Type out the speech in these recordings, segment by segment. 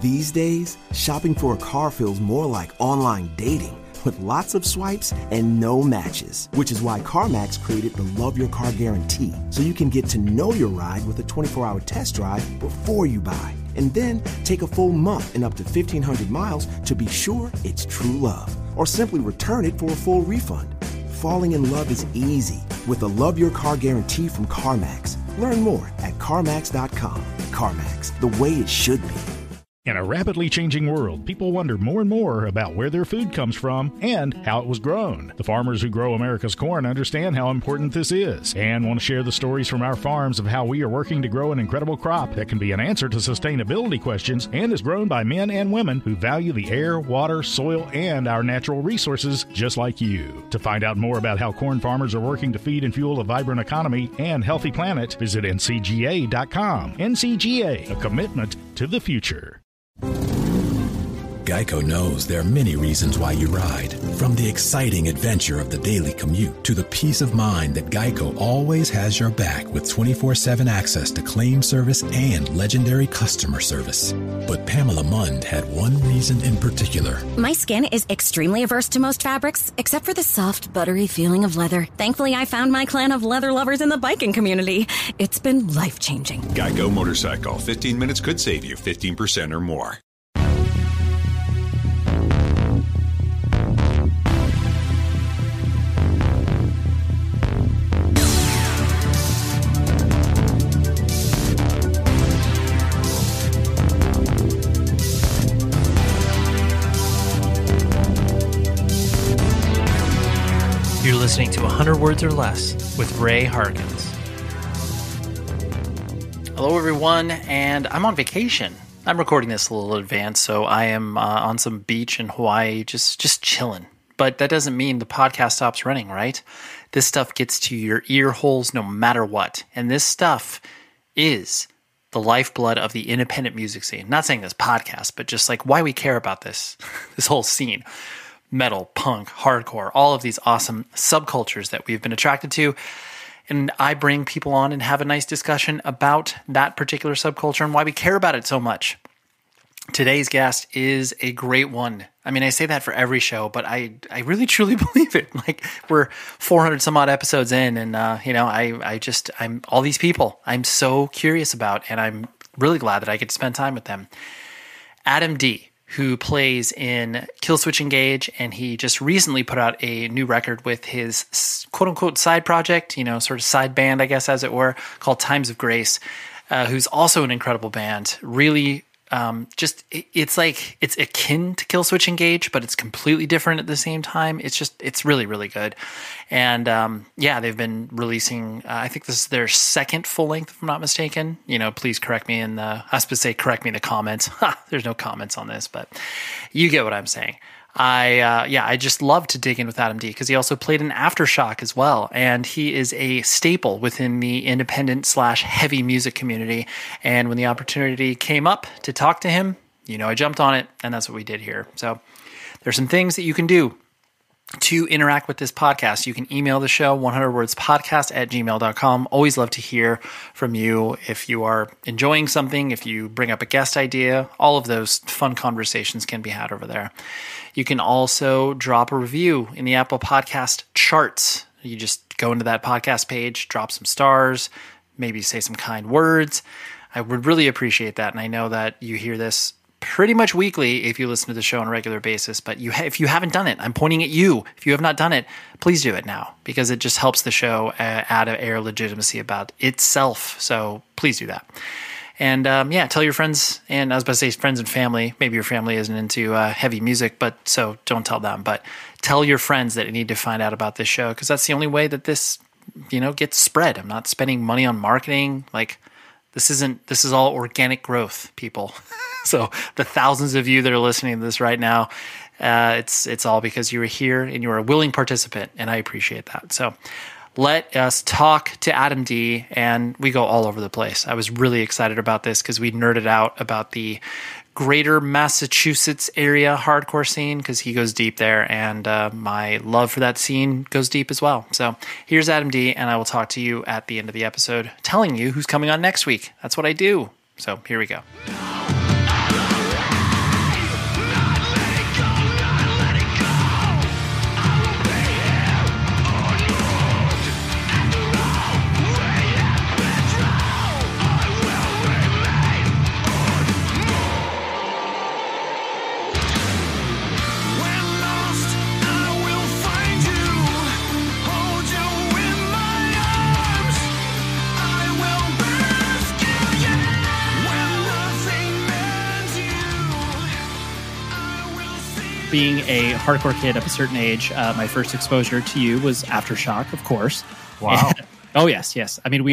These days, shopping for a car feels more like online dating with lots of swipes and no matches, which is why CarMax created the Love Your Car Guarantee, so you can get to know your ride with a 24-hour test drive before you buy, and then take a full month and up to 1,500 miles to be sure it's true love, or simply return it for a full refund. Falling in love is easy with the Love Your Car Guarantee from CarMax. Learn more at CarMax.com. CarMax, the way it should be. In a rapidly changing world, people wonder more and more about where their food comes from and how it was grown. The farmers who grow America's corn understand how important this is and want to share the stories from our farms of how we are working to grow an incredible crop that can be an answer to sustainability questions and is grown by men and women who value the air, water, soil, and our natural resources just like you. To find out more about how corn farmers are working to feed and fuel a vibrant economy and healthy planet, visit ncga.com. NCGA, a commitment to the future. Geico knows there are many reasons why you ride. From the exciting adventure of the daily commute to the peace of mind that Geico always has your back with 24/7 access to claim service and legendary customer service. But Pamela Mund had one reason in particular. My skin is extremely averse to most fabrics, except for the soft, buttery feeling of leather. Thankfully, I found my clan of leather lovers in the biking community. It's been life-changing. Geico Motorcycle. 15 minutes could save you 15% or more. You're listening to 100 Words or Less with Ray Harkins. Hello, everyone, and I'm on vacation. I'm recording this a little advance, so I am on some beach in Hawaii, just chilling. But that doesn't mean the podcast stops running, right? This stuff gets to your ear holes no matter what. And this stuff is the lifeblood of the independent music scene. Not saying this podcast, but just like why we care about this, this whole scene. Metal, punk, hardcore, all of these awesome subcultures that we've been attracted to. And I bring people on and have a nice discussion about that particular subculture and why we care about it so much. Today's guest is a great one. I mean, I say that for every show, but I really truly believe it. Like, we're 400 some odd episodes in, and I'm all these people I'm so curious about, and I'm really glad that I get to spend time with them. Adam D, who plays in Killswitch Engage, and he just recently put out a new record with his quote-unquote side project, sort of side band, I guess, as it were, called Times of Grace, who's also an incredible band. Really, it's akin to Killswitch Engage, but it's completely different at the same time. It's really, really good. And they've been releasing, I think this is their second full length, if I'm not mistaken. Please correct me correct me in the comments. There's no comments on this, but you get what I'm saying. I just love to dig in with Adam D because he also played in Aftershock as well. And he is a staple within the independent / heavy music community. And when the opportunity came up to talk to him, I jumped on it, and that's what we did here. So there's some things that you can do to interact with this podcast. You can email the show, 100wordspodcast@gmail.com. Always love to hear from you if you are enjoying something, if you bring up a guest idea. All of those fun conversations can be had over there. You can also drop a review in the Apple Podcast charts. You just go into that podcast page, drop some stars, maybe say some kind words. I would really appreciate that, and I know that you hear this pretty much weekly if you listen to the show on a regular basis, but if you haven't done it, I'm pointing at you. If you have not done it, please do it now, because it just helps the show add an air of legitimacy about itself. So please do that. And tell your friends, and I was about to say friends and family. Maybe your family isn't into heavy music, but so don't tell them. But tell your friends that you need to find out about this show, because that's the only way that this, gets spread. I'm not spending money on marketing. Like, this is all organic growth, people. So the thousands of you that are listening to this right now, it's all because you were here and you were a willing participant, and I appreciate that. So let us talk to Adam D, and we go all over the place. I was really excited about this because we nerded out about the greater Massachusetts area hardcore scene, because he goes deep there, and my love for that scene goes deep as well. So here's Adam D, and I will talk to you at the end of the episode, telling you who's coming on next week. That's what I do. So here we go. being a hardcore kid of a certain age, my first exposure to you was Aftershock, of course. Wow. Oh, yes. I mean,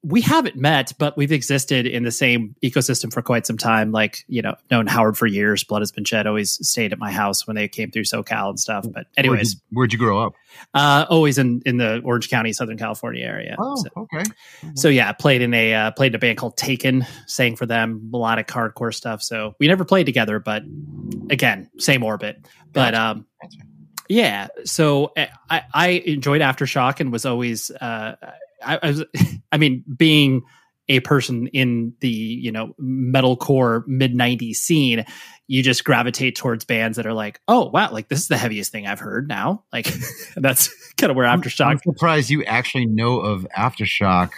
we haven't met, but we've existed in the same ecosystem for quite some time. Like, known Howard for years. Blood Has Been Shed always stayed at my house when they came through SoCal and stuff. But anyways. Where'd you grow up? Always in the Orange County, Southern California area. Oh, okay. So yeah, played in a band called Taken, sang for them, melodic hardcore stuff. So we never played together, but again, same orbit. But yeah, so I enjoyed Aftershock and was always being a person in the metalcore mid-90s scene, you just gravitate towards bands that are like, oh wow, like this is the heaviest thing I've heard now. Like that's kind of where Aftershock. I'm surprised you actually know of Aftershock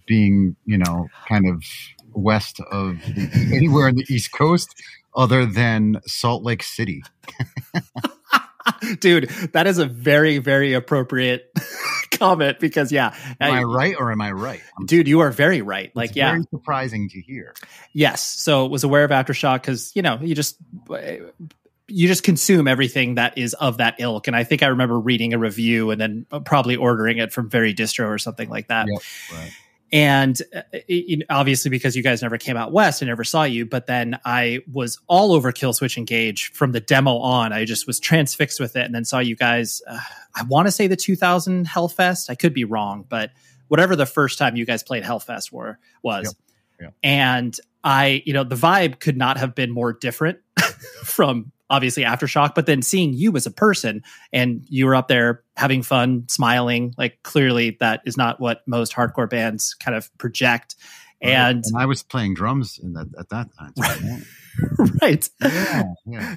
being kind of west of anywhere in the East Coast other than Salt Lake City. Dude, that is a very, very appropriate comment because, yeah. Am I right or am I right? Dude, you are very right. Like, it's yeah. very surprising to hear. Yes. So was aware of Aftershock because, you just consume everything that is of that ilk. And I think I remember reading a review and then probably ordering it from Very Distro or something like that. Yep, right. And obviously, because you guys never came out west, I never saw you. But then I was all over Killswitch Engage from the demo on. I just was transfixed with it, and then saw you guys. I want to say the 2000 Hellfest. I could be wrong, but whatever the first time you guys played Hellfest was, Yep. And the vibe could not have been more different from obviously Aftershock, but then seeing you as a person and you were up there having fun, smiling, like clearly that is not what most hardcore bands kind of project. Right. And I was playing drums at that time. Right. Yeah.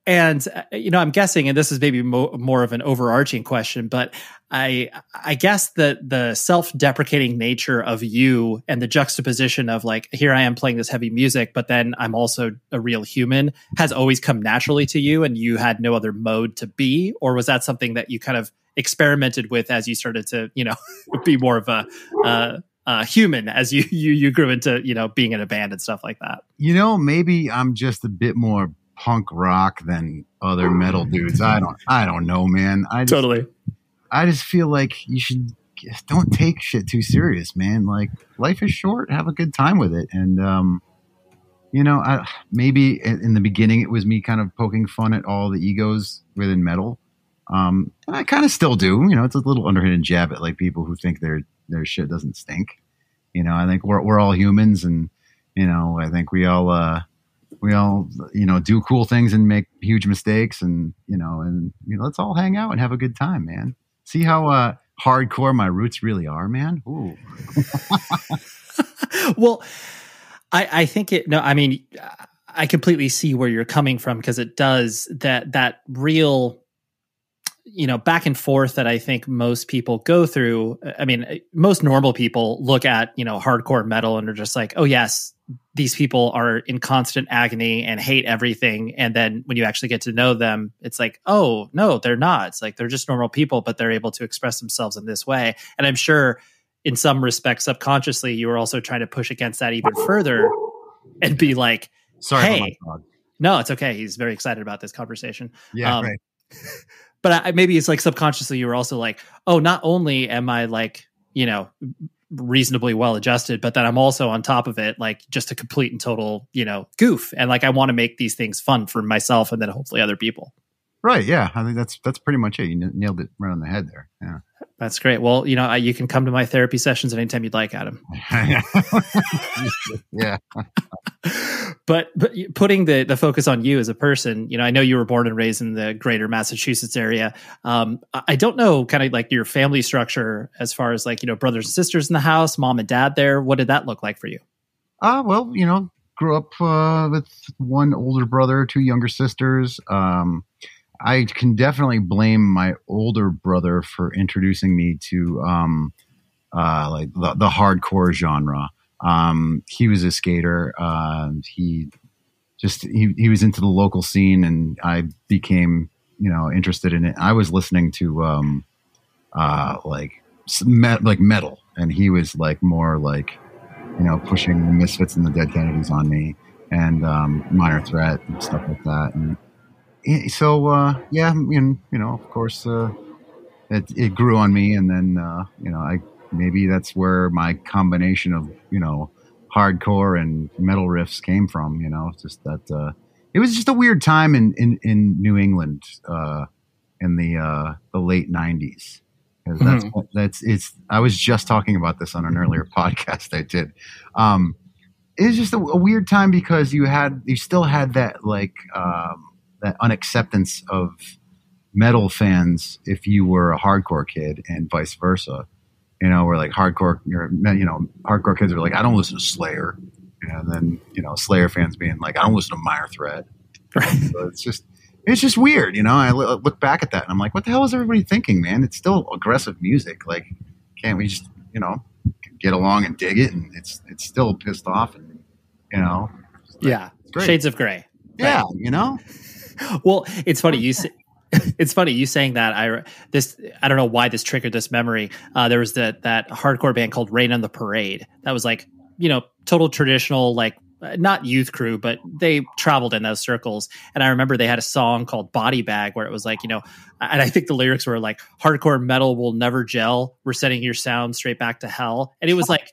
And, I'm guessing, and this is maybe more of an overarching question, but I guess the self-deprecating nature of you and the juxtaposition of like, here I am playing this heavy music, but then I'm also a real human has always come naturally to you and you had no other mode to be? Or was that something that you kind of experimented with as you started to, be more of a human as you grew into, being in a band and stuff like that? Maybe I'm just a bit more punk rock than other metal dudes. I don't know, man. I just feel like don't take shit too serious, man. Like life is short. Have a good time with it. And, maybe in the beginning it was me kind of poking fun at all the egos within metal. And I kind of still do, it's a little underhanded jab at like people who think their shit doesn't stink. I think we're all humans and, I think we all do cool things and make huge mistakes and let's all hang out and have a good time, man. See how hardcore my roots really are, man. Ooh. Well, I think I completely see where you're coming from because it does that real, back and forth that I think most people go through. I mean, most normal people look at, hardcore metal and are just like, oh yes, these people are in constant agony and hate everything. And then when you actually get to know them, it's like, oh no, they're not. It's like, they're just normal people, but they're able to express themselves in this way. And I'm sure in some respects, subconsciously, you were also trying to push against that even further and be like, sorry, hey, no, it's okay. He's very excited about this conversation. Yeah. Right. But maybe it's like subconsciously you were also like, oh, not only am I like, reasonably well adjusted, but then I'm also on top of it, like just a complete and total, goof. And like, I want to make these things fun for myself and then hopefully other people. Right. Yeah. I think that's pretty much it. You nailed it right on the head there. Yeah. That's great. Well, you can come to my therapy sessions anytime you'd like, Adam. Yeah. But putting the focus on you as a person, I know you were born and raised in the greater Massachusetts area. I don't know kind of like your family structure as far as like, brothers and sisters in the house, mom and dad there. What did that look like for you? Well, grew up with one older brother, two younger sisters. I can definitely blame my older brother for introducing me to like the hardcore genre. He was a skater. He was into the local scene, and I became interested in it. I was listening to like metal, and he was like more like pushing the Misfits and the Dead Kennedys on me. and Minor Threat and stuff like that. And so, yeah, of course, it grew on me. And then, maybe that's where my combination of, hardcore and metal riffs came from, just that, it was just a weird time in New England, in the late 90s. I was just talking about this on an earlier podcast I did. It was just a weird time because you still had that that unacceptance of metal fans if you were a hardcore kid, and vice versa. Where like hardcore kids are like, I don't listen to Slayer, and then Slayer fans being like, I don't listen to Minor Threat. So it's just weird, I look back at that and I'm like, what the hell is everybody thinking, man? It's still aggressive music. Like, can't we just get along and dig it? And it's still pissed off, and yeah, shades of gray. Yeah, right. Well, it's funny it's funny you saying that. I don't know why this triggered this memory. There was that hardcore band called Rain on the Parade that was like, total traditional, like not youth crew, but they traveled in those circles. And I remember they had a song called Body Bag where it was like, and I think the lyrics were like, hardcore metal will never gel. We're sending your sound straight back to hell. And it was like,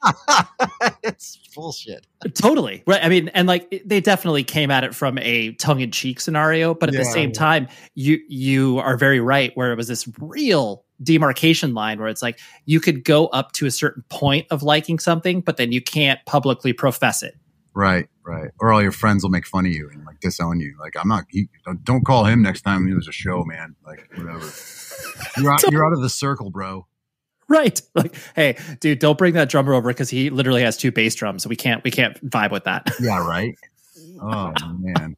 it's bullshit. Totally. Right. I mean, and like they definitely came at it from a tongue in cheek scenario, but at the same time, you are very right where it was this real demarcation line where it's like, you could go up to a certain point of liking something, but then you can't publicly profess it. Right. Or all your friends will make fun of you and like disown you. Like, don't call him next time there's a show, man. Like, whatever. You're out of the circle, bro. Right. Like, hey, dude, don't bring that drummer over because he literally has 2 bass drums. So we can't vibe with that. Yeah, right. Oh man.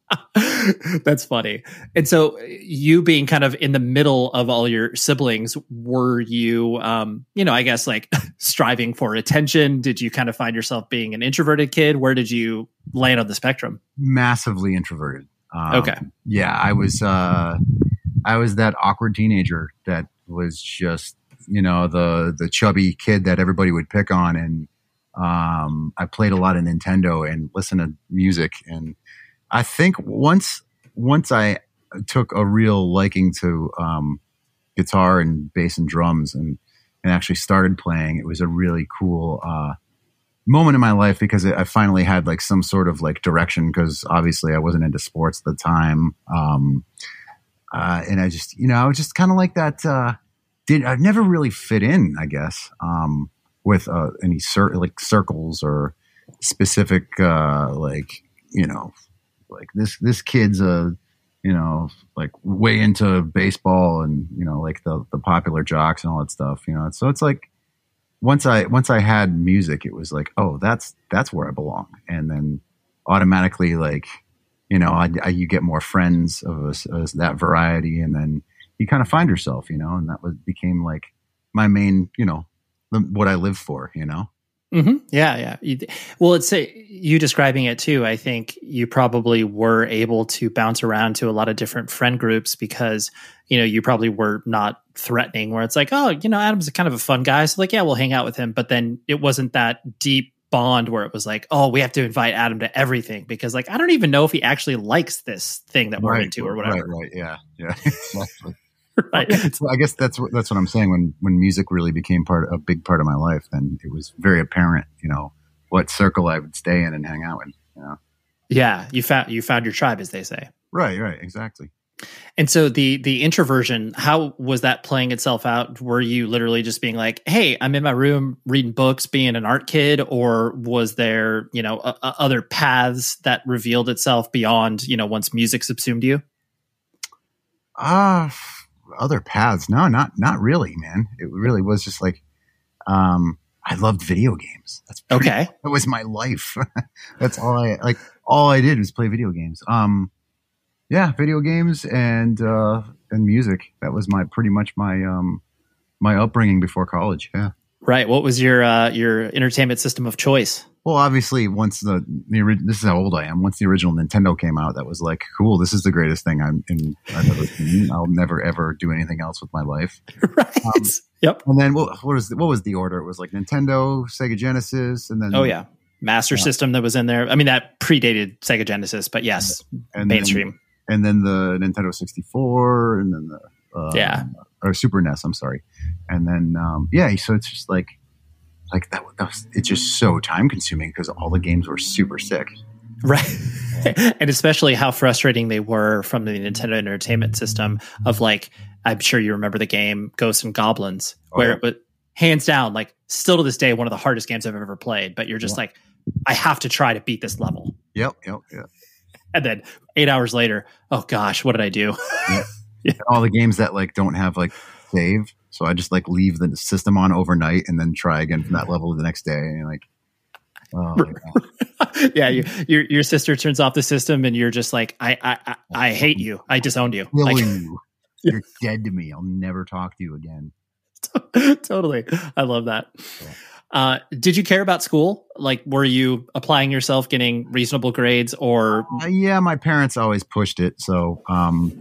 That's funny. And so you being kind of in the middle of all your siblings, were you, I guess like striving for attention? Did you kind of find yourself being an introverted kid? Where did you land on the spectrum? Massively introverted. Okay. Yeah, I was that awkward teenager that was just, the chubby kid that everybody would pick on. And I played a lot of Nintendo and listened to music. And I think once I took a real liking to guitar and bass and drums and actually started playing, it was a really cool moment in my life because I finally had like some sort of like direction, because obviously I wasn't into sports at the time. And I just, I was just kind of like that. I never really fit in, I guess, with any circles or specific, like this kid's like way into baseball and, like the popular jocks and all that stuff, So it's like, once I had music, it was like, oh, that's where I belong. And then automatically, like, you get more friends of that variety, and then you kind of find yourself, and that became like my main, what I live for, Mm-hmm. Yeah. Well, it's you describing it too. I think you probably were able to bounce around to a lot of different friend groups because, you probably were not threatening where it's like, oh, Adam's kind of a fun guy. So like, yeah, we'll hang out with him. But then it wasn't that deep bond where it was like, oh, we have to invite Adam to everything because like, I don't even know if he actually likes this thing that we're into or whatever. Right. Yeah. Exactly. Right. So I guess that's what I'm saying. When music really became a big part of my life, then it was very apparent, what circle I would stay in and hang out in. Yeah, you found your tribe, as they say. Right, exactly. And so the introversion, how was that playing itself out? Were you literally just being like, "Hey, I'm in my room reading books, being an art kid," or was there, other paths that revealed itself beyond, once music subsumed you? Other paths? No, not really, man. It really was just like, I loved video games. That was my life. That's all I did was play video games. Yeah, video games and music. That was pretty much my upbringing before college. Yeah. Right. What was your entertainment system of choice? Well, obviously, once this is how old I am. Once the original Nintendo came out, that was like, cool. This is the greatest thing I've ever seen. I'll never ever do anything else with my life. Right. Yep. And then what was the order? It was like Nintendo, Sega Genesis, and then Master System that was in there. I mean, that predated Sega Genesis, but yes, and mainstream. And then the Nintendo 64, and then the or Super NES. I'm sorry, and then so it's just like that was, it's just so time consuming because all the games were super sick. Right. And especially how frustrating they were from the Nintendo Entertainment System of like, I'm sure you remember the game Ghosts and Goblins, where it was hands down, like still to this day, one of the hardest games I've ever played, but you're just like, I have to try to beat this level. Yep. And then 8 hours later, oh gosh, what did I do? And all the games that like don't have like save. So I just like leave the system on overnight and then try again from that level the next day. And like, oh my God. Yeah, your sister turns off the system, and you're just like, I hate you. I disowned you. Kill Like, you. You're dead to me. I'll never talk to you again. Totally, I love that. Did you care about school? Like, were you applying yourself, getting reasonable grades, or? Yeah, my parents always pushed it, so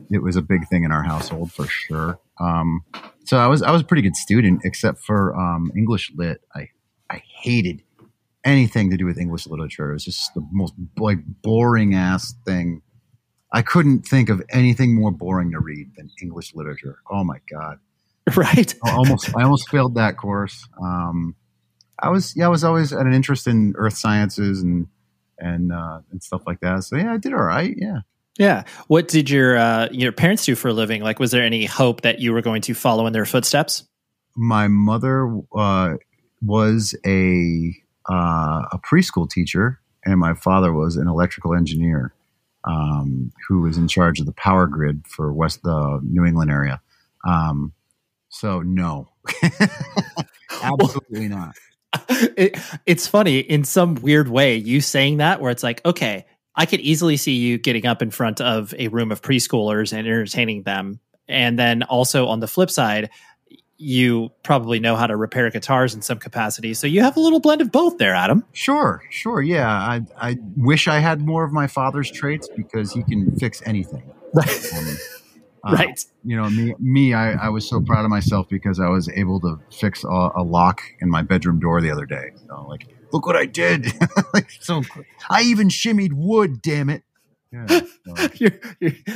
it was a big thing in our household for sure. So I was a pretty good student, except for English lit. I hated anything to do with English literature. It was just the most like boring ass thing. I couldn't think of anything more boring to read than English literature. Oh my God. Right. I almost failed that course. I was always at an interest in earth sciences and stuff like that. So yeah, I did all right. Yeah. Yeah. What did your parents do for a living? Like, was there any hope that you were going to follow in their footsteps? My mother was a preschool teacher, and my father was an electrical engineer who was in charge of the power grid for the New England area. So no, absolutely not. It's funny in some weird way, you saying that, where it's like, okay, I could easily see you getting up in front of a room of preschoolers and entertaining them. And then also on the flip side, you probably know how to repair guitars in some capacity. So you have a little blend of both there, Adam. Sure. Yeah. I wish I had more of my father's traits because he can fix anything. Right. You know, I was so proud of myself because I was able to fix a lock in my bedroom door the other day. So like, look what I did. Like, so I even shimmied wood, damn it. Yeah, so.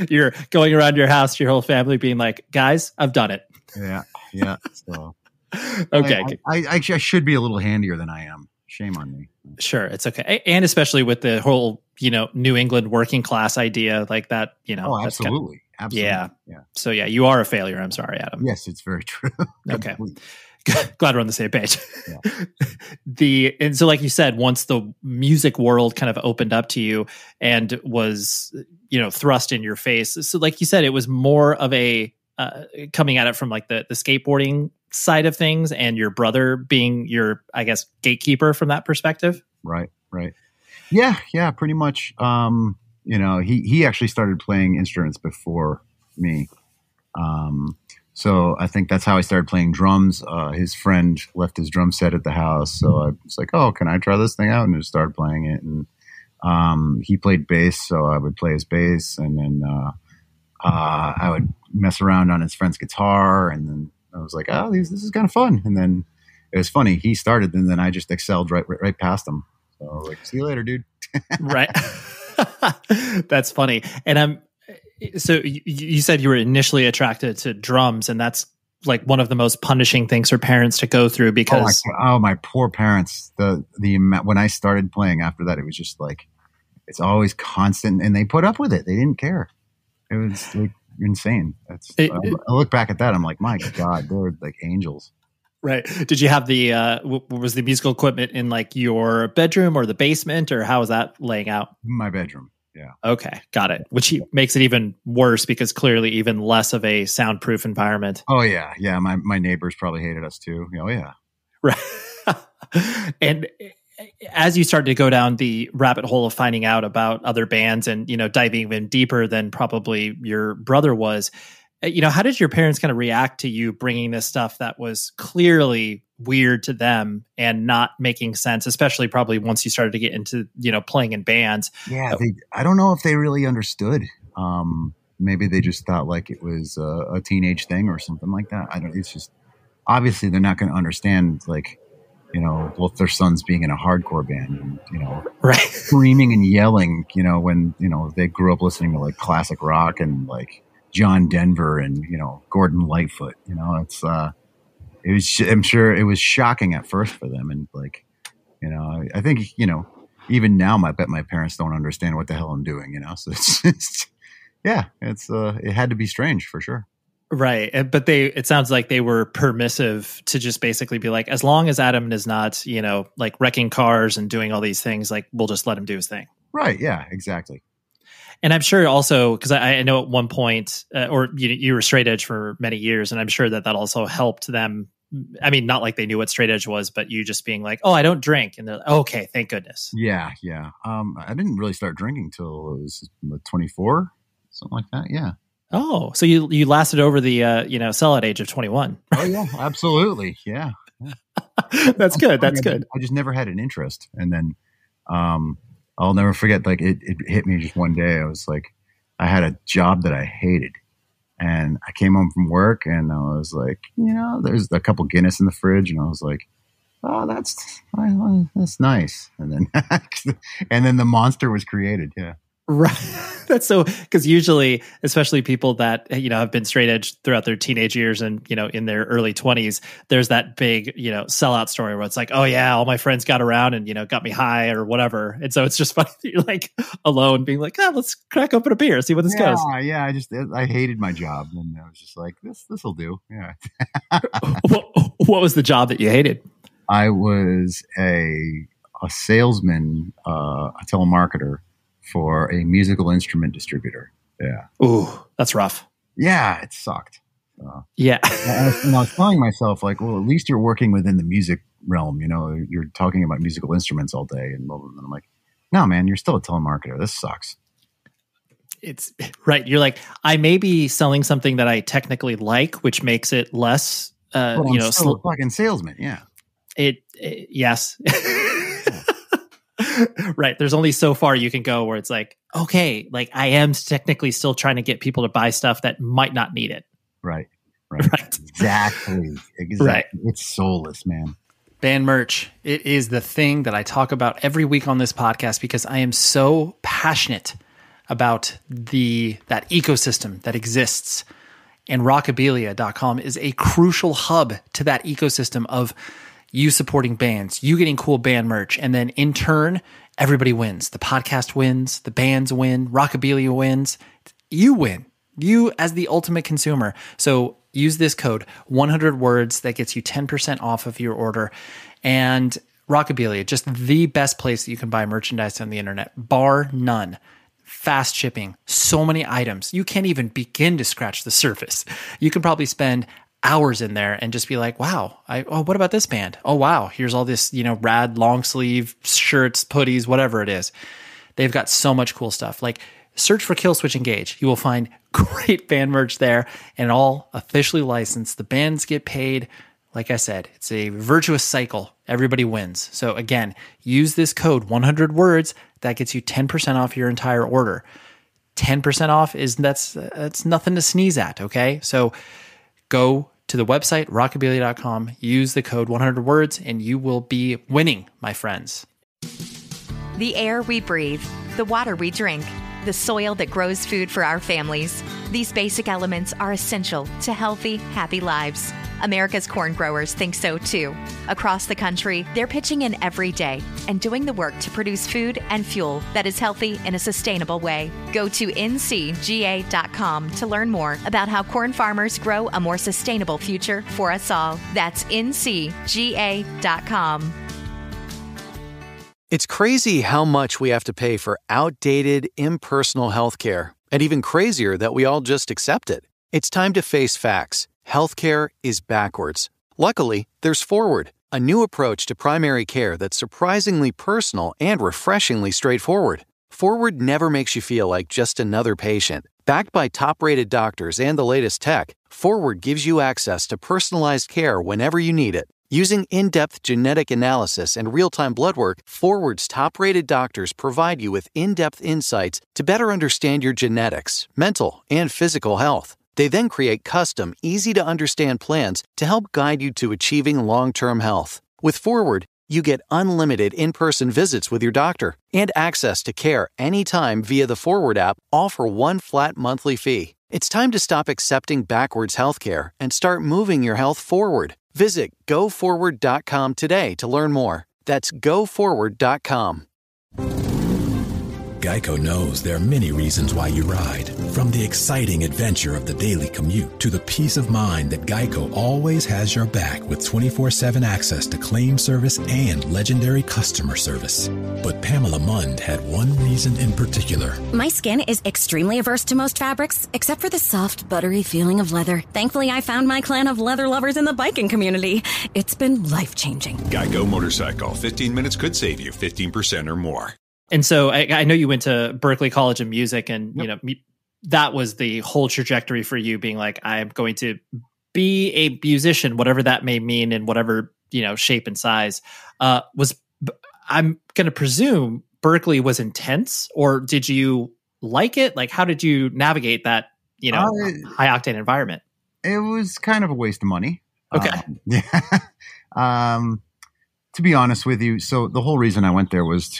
You're going around your house to your whole family being like, guys, I've done it. Yeah. So okay. I should be a little handier than I am. Shame on me. Sure, it's okay. And especially with the whole, New England working class idea like that, Oh, absolutely. Absolutely. Yeah. So yeah, you are a failure. I'm sorry, Adam. Yes, it's very true. Okay. Glad we're on the same page. Yeah. And so like you said, once the music world kind of opened up to you and was, thrust in your face. So like you said, it was more of a coming at it from like the skateboarding side of things, and your brother being your, I guess, gatekeeper from that perspective. Right. Yeah, pretty much. He actually started playing instruments before me. So I think that's how I started playing drums. His friend left his drum set at the house. So I was like, oh, can I try this thing out? And just started playing it. And he played bass, so I would play his bass. And then I would mess around on his friend's guitar. And then I was like, oh, this is kind of fun. And then it was funny. He started, and then I just excelled right past him. So I was like, see you later, dude. Right. That's funny. And so you said you were initially attracted to drums, and that's like one of the most punishing things for parents to go through because my poor parents. The when I started playing after that, it was just like, it's always constant, and they put up with it. They didn't care. It was like insane. I look back at that, I'm like, my God, they're like angels. Right. Did you have was the musical equipment in like your bedroom or the basement, or how was that laying out? My bedroom. Yeah. Okay. Got it. Which makes it even worse because clearly even less of a soundproof environment. Oh yeah. Yeah. My neighbors probably hated us too. Oh yeah. Right. And as you started to go down the rabbit hole of finding out about other bands and, diving even deeper than probably your brother was, how did your parents kind of react to you bringing this stuff that was clearly weird to them and not making sense, especially probably once you started to get into, playing in bands? Yeah. I don't know if they really understood. Maybe they just thought like it was a teenage thing or something like that. It's just, obviously they're not going to understand like both their sons being in a hardcore band and, Right. screaming and yelling, when, they grew up listening to like classic rock and like John Denver and, Gordon Lightfoot, I'm sure it was shocking at first for them. And like, I think, even now, I bet my parents don't understand what the hell I'm doing, so it had to be strange for sure. Right. But it sounds like they were permissive to just basically be like, as long as Adam is not, like wrecking cars and doing all these things, like we'll just let him do his thing. Right. Yeah, exactly. And I'm sure also, because I know at one point, or you were straight edge for many years, and I'm sure that also helped them. I mean, not like they knew what straight edge was, but you just being like, oh, I don't drink. And they're like, okay, thank goodness. Yeah. I didn't really start drinking till I was 24, something like that. Yeah. Oh, so you lasted over the sellout age of 21. Oh yeah, absolutely. Yeah. That's good. That's good. I just never had an interest, and then I'll never forget. Like it hit me just one day. I was like, I had a job that I hated, and I came home from work, and I was like, there's a couple Guinness in the fridge, and I was like, oh, that's nice. And then the monster was created. Yeah. Right. That's so, because usually, especially people that, have been straight edge throughout their teenage years and, in their early 20s, there's that big, sellout story where it's like, oh yeah, all my friends got around and, got me high or whatever. And so it's just funny that you're like alone being like, let's crack open a beer, see what this goes. Yeah. I hated my job. And I was just like, this'll do. Yeah. What was the job that you hated? I was a salesman, a telemarketer for a musical instrument distributor. Yeah. Ooh, that's rough. Yeah, it sucked. Yeah. I was telling myself, like, well, at least you're working within the music realm. You're talking about musical instruments all day. And I'm like, no, man, you're still a telemarketer. This sucks. It's right. You're like, I may be selling something that I technically like, which makes it less, still a fucking salesman. Yeah. Yes. Right. There's only so far you can go where it's like, okay, like I am technically still trying to get people to buy stuff that might not need it. Right. Exactly. Right. It's soulless, man. Band merch. It is the thing that I talk about every week on this podcast because I am so passionate about that ecosystem that exists. And Rockabilia.com is a crucial hub to that ecosystem of you supporting bands, you getting cool band merch, and then in turn, everybody wins. The podcast wins, the bands win, Rockabilia wins, you win. You as the ultimate consumer. So use this code, 100 words, that gets you 10% off of your order. And Rockabilia, just the best place that you can buy merchandise on the internet, bar none. Fast shipping, so many items. You can't even begin to scratch the surface. You can probably spend hours in there and just be like, wow, what about this band? Oh, wow, here's all this, rad long sleeve shirts, hoodies, whatever it is. They've got so much cool stuff. Like search for Killswitch Engage. You will find great band merch there and all officially licensed. The bands get paid. Like I said, it's a virtuous cycle. Everybody wins. So again, use this code 100 words. That gets you 10% off your entire order. 10% off that's nothing to sneeze at. Okay. So go to the website, rockabilia.com, use the code 100 words, and you will be winning, my friends. The air we breathe, the water we drink, the soil that grows food for our families. These basic elements are essential to healthy, happy lives. America's corn growers think so too. Across the country, they're pitching in every day and doing the work to produce food and fuel that is healthy in a sustainable way. Go to ncga.com to learn more about how corn farmers grow a more sustainable future for us all. That's ncga.com. It's crazy how much we have to pay for outdated, impersonal healthcare, and even crazier that we all just accept it. It's time to face facts. Healthcare is backwards. Luckily, there's Forward, a new approach to primary care that's surprisingly personal and refreshingly straightforward. Forward never makes you feel like just another patient. Backed by top-rated doctors and the latest tech, Forward gives you access to personalized care whenever you need it. Using in-depth genetic analysis and real-time blood work, Forward's top-rated doctors provide you with in-depth insights to better understand your genetics, mental, and physical health. They then create custom, easy-to-understand plans to help guide you to achieving long-term health. With Forward, you get unlimited in-person visits with your doctor and access to care anytime via the Forward app, all for one flat monthly fee. It's time to stop accepting backwards healthcare and start moving your health forward. Visit GoForward.com today to learn more. That's GoForward.com. Geico knows there are many reasons why you ride. From the exciting adventure of the daily commute to the peace of mind that Geico always has your back with 24/7 access to claim service and legendary customer service. But Pamela Mund had one reason in particular. My skin is extremely averse to most fabrics, except for the soft, buttery feeling of leather. Thankfully, I found my clan of leather lovers in the biking community. It's been life-changing. Geico Motorcycle. 15 minutes could save you 15% or more. And so I know you went to Berklee College of Music, and you know that was the whole trajectory for you, being like, I'm going to be a musician, whatever that may mean, in whatever shape and size. I'm going to presume Berklee was intense, or did you like it? Like, how did you navigate that high octane environment? It was kind of a waste of money. Okay. To be honest with you, so the whole reason I went there was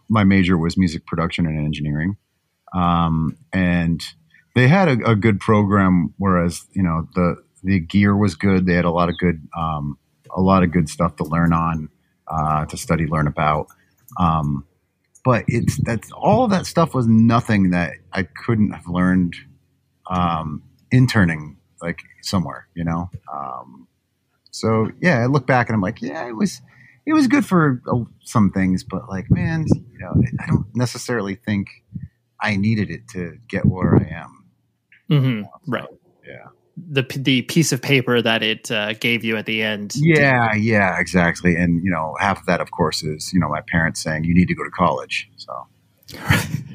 my major was music production and engineering. And they had a good program, whereas, the gear was good. They had a lot of good stuff to learn on, to study, learn about. But that's all of that stuff was nothing that I couldn't have learned, interning like somewhere, So yeah, I look back and I'm like, yeah, it was good for some things, but like, man, I don't necessarily think I needed it to get where I am. Mm-hmm. So, right. Yeah. The piece of paper that it gave you at the end. Yeah, exactly. And half of that, of course, is my parents saying you need to go to college. So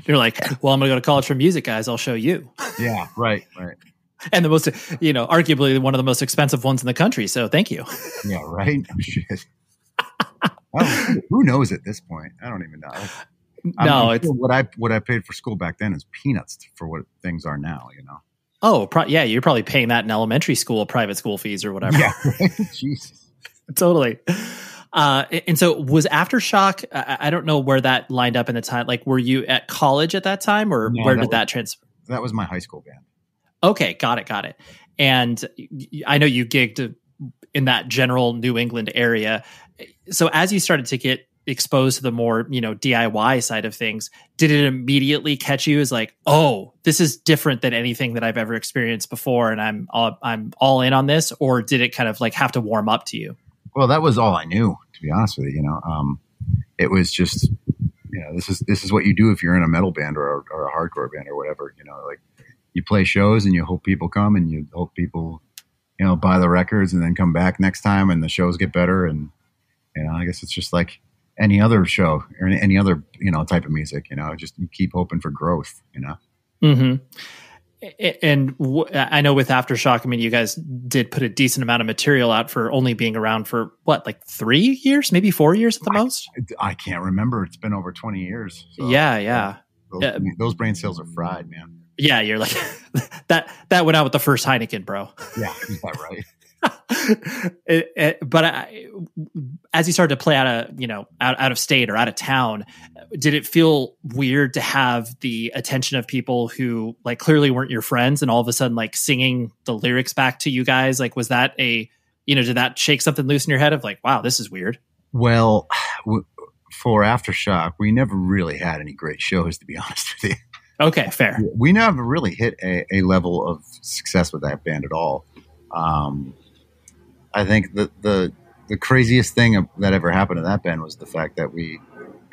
you're like, well, I'm going to go to college for music, guys. I'll show you. Yeah. Right. And the most, arguably one of the most expensive ones in the country. So thank you. Yeah, right. Oh, shit. Who knows at this point? I don't even know. It's what I paid for school back then is peanuts for what things are now. Oh, yeah. You're probably paying that in elementary school, private school fees or whatever. Yeah, right? Jesus. Totally. And so was Aftershock, I don't know where that lined up in the time. Like, were you at college at that time, or where did that transfer? That was my high school band. Okay, got it. And I know you gigged in that general New England area. So as you started to get exposed to the more, DIY side of things, did it immediately catch you as like, oh, this is different than anything that I've ever experienced before, and I'm all in on this? Or did it kind of like have to warm up to you? Well, that was all I knew, to be honest with you. It was just, this is what you do if you're in a metal band or a hardcore band or whatever. Like, you play shows and you hope people come, and you hope people, buy the records and then come back next time and the shows get better. And, I guess it's just like any other show or any other, type of music, just you keep hoping for growth, Mm-hmm. And I know with Aftershock, I mean, you guys did put a decent amount of material out for only being around for what, like 3 years, maybe 4 years at the most? I can't remember. It's been over 20 years. So, yeah. Those brain cells are fried, man. Yeah, you're like, that went out with the first Heineken, bro. Yeah, right. But as you started to play out of state or out of town, did it feel weird to have the attention of people who like clearly weren't your friends and all of a sudden like singing the lyrics back to you guys? Like, was that did that shake something loose in your head of like, wow, this is weird? Well, for Aftershock, we never really had any great shows, to be honest with you. Okay, fair. We never really hit a level of success with that band at all. I think the craziest thing that ever happened to that band was the fact that we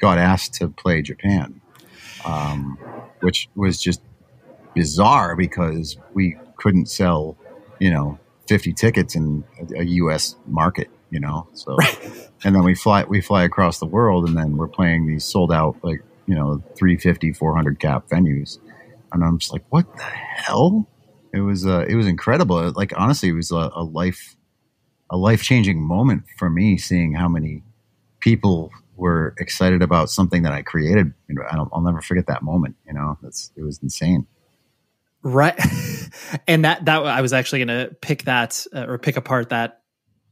got asked to play Japan, which was just bizarre because we couldn't sell, 50 tickets in a U.S. market, So, right. And then we fly across the world, and then we're playing these sold out 350, 400 cap venues, and I'm just like, what the hell? It was incredible. Like, honestly, it was a life-changing moment for me, seeing how many people were excited about something that I created. I'll never forget that moment. It was insane. Right. And that I was actually going to pick that or pick apart that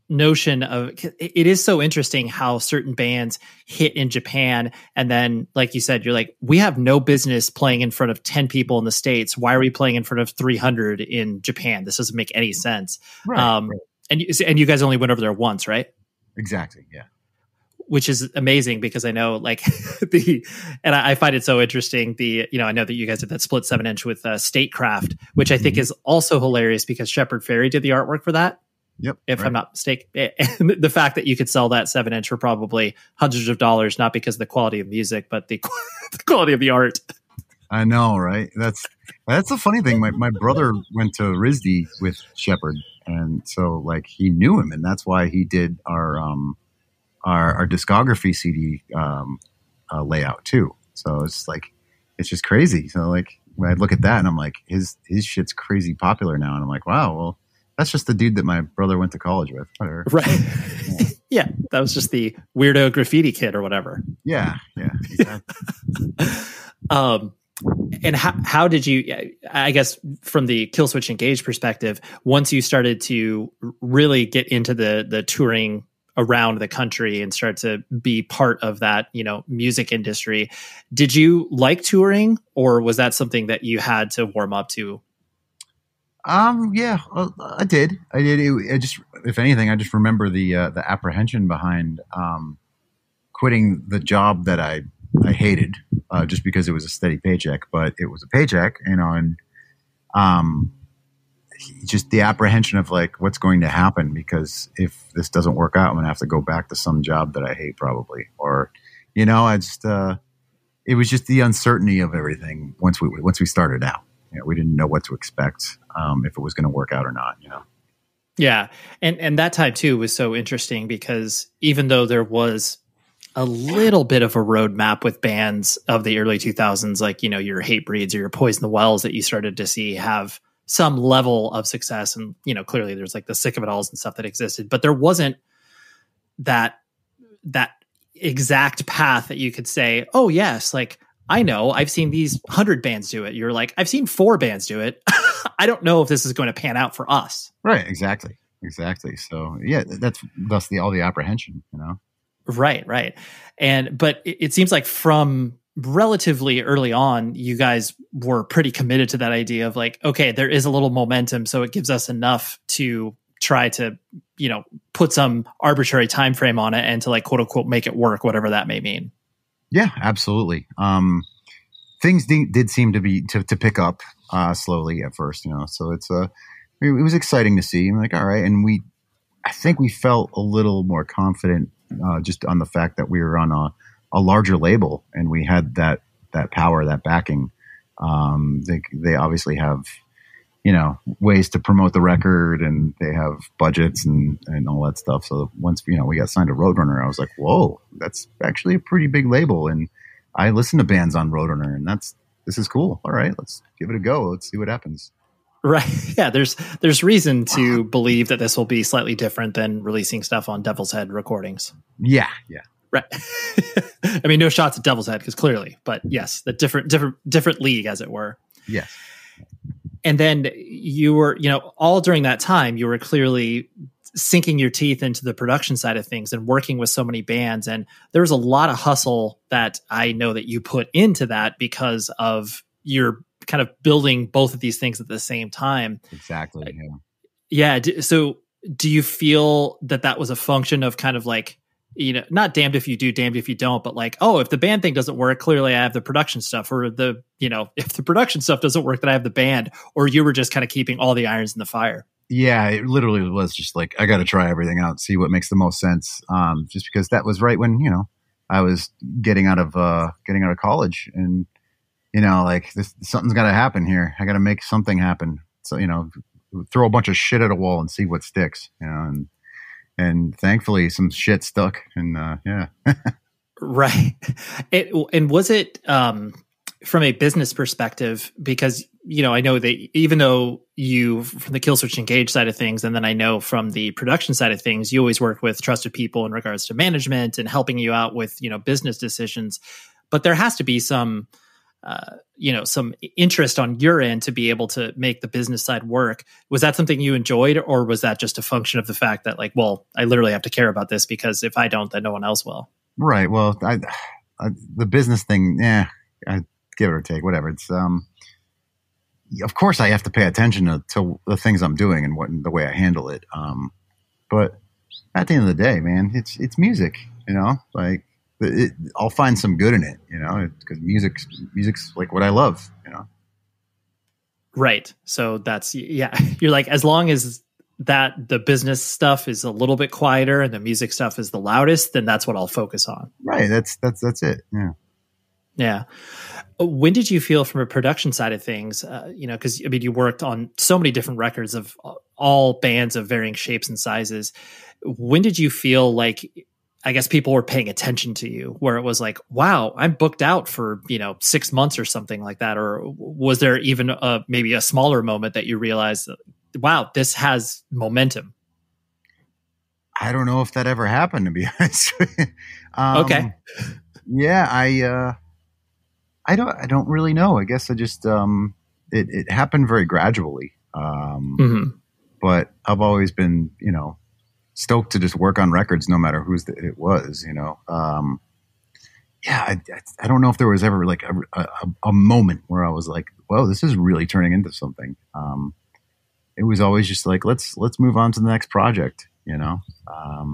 notion of, it is so interesting how certain bands hit in Japan. And then, like you said, you're like, we have no business playing in front of 10 people in the States. Why are we playing in front of 300 in Japan? This doesn't make any sense. Right. And you guys only went over there once, right? Exactly. Yeah. Which is amazing because I know like and I find it so interesting. I know that you guys did that split 7-inch with Statecraft, which I think is also hilarious because Shepard Fairey did the artwork for that. Yep. If I'm not mistaken. And the fact that you could sell that 7-inch for probably hundreds of dollars, not because of the quality of music, but the quality of the art. I know, right? That's the funny thing. My brother went to RISD with Shepard, and so like he knew him, and that's why he did our discography CD layout too. So it's like, it's just crazy. So like when I look at that and I'm like, his shit's crazy popular now. And I'm like, wow, well, that's just the dude that my brother went to college with. Whatever. Right. Yeah. That was just the weirdo graffiti kid or whatever. Yeah. Yeah. Exactly. And how did you, I guess from the Killswitch Engage perspective, once you started to really get into the touring around the country and start to be part of that, music industry, did you like touring, or was that something that you had to warm up to? Yeah, well, I did. I just, if anything, I just remember the apprehension behind quitting the job that I hated just because it was a steady paycheck, but it was a paycheck, and just the apprehension of like what's going to happen, because if this doesn't work out, I'm going to have to go back to some job that I hate probably, or, I just, it was just the uncertainty of everything once we started out. We didn't know what to expect, if it was going to work out or not, Yeah. And that time too was so interesting because even though there was a little bit of a roadmap with bands of the early 2000s, like, your Hatebreeds or your Poison the Wells that you started to see have some level of success. And, clearly there's like the Sick of It Alls and stuff that existed, but there wasn't that exact path that you could say, oh yes, like I know I've seen these 100 bands do it. You're like, I've seen 4 bands do it. I don't know if this is going to pan out for us. Right. Exactly. So yeah, that's thus all the apprehension, Right. But it seems like from relatively early on, you guys were pretty committed to that idea of like, okay, there is a little momentum, so it gives us enough to try to, put some arbitrary time frame on it and to like quote unquote make it work, whatever that may mean. Yeah, absolutely. Things did seem to pick up slowly at first, so it was exciting to see. I'm like, all right, and I think we felt a little more confident just on the fact that we were on a larger label and we had that power, that backing. They obviously have, ways to promote the record, and they have budgets and all that stuff. So once, we got signed to Roadrunner, I was like, whoa, that's actually a pretty big label. And I listen to bands on Roadrunner, and this is cool. All right, let's give it a go. Let's see what happens. Right. Yeah. There's reason to believe that this will be slightly different than releasing stuff on Devil's Head recordings. Yeah. Yeah. Right. I mean, no shots at Devil's Head, because clearly, but yes, the different league, as it were. Yes. And then you were, all during that time, you were clearly sinking your teeth into the production side of things and working with so many bands. And there was a lot of hustle that I know that you put into that because of your kind of building both of these things at the same time. Exactly. Yeah. So do you feel that was a function of kind of like, not damned if you do, damned if you don't, but like, oh, if the band thing doesn't work, clearly I have the production stuff, or if the production stuff doesn't work, then I have the band, or you were just kind of keeping all the irons in the fire? Yeah, it literally was just like, I got to try everything out, see what makes the most sense. Just because that was right when, I was getting out of college, and, like something's got to happen here. I got to make something happen. So, throw a bunch of shit at a wall and see what sticks, and thankfully some shit stuck, and yeah. Right. And was it from a business perspective, because, I know that even though you, from the Killswitch Engage side of things, and then I know from the production side of things, you always work with trusted people in regards to management and helping you out with, business decisions, but there has to be some some interest on your end to be able to make the business side work. Was that something you enjoyed, or was that just a function of the fact that like, well, I literally have to care about this because if I don't, then no one else will? Right. Well, the business thing, I give it or take, whatever. It's, of course I have to pay attention to the things I'm doing and the way I handle it. But at the end of the day, man, it's music, like I'll find some good in it, because music's like what I love, Right. So that's, you're like, as long as that the business stuff is a little bit quieter and the music stuff is the loudest, then that's what I'll focus on. Right. That's it. Yeah. Yeah. When did you feel from a production side of things, because I mean, you worked on so many different records of all bands of varying shapes and sizes. When did you feel like, I guess people were paying attention to you, where it was like, wow, I'm booked out for, 6 months or something like that? Or was there even maybe a smaller moment that you realized, wow, this has momentum? I don't know if that ever happened, to be honest. Okay. Yeah, I don't really know. I guess I just it happened very gradually. But I've always been, stoked to just work on records, no matter whose it was. I don't know if there was ever like a moment where I was like, "Whoa, this is really turning into something." It was always just like, let's move on to the next project.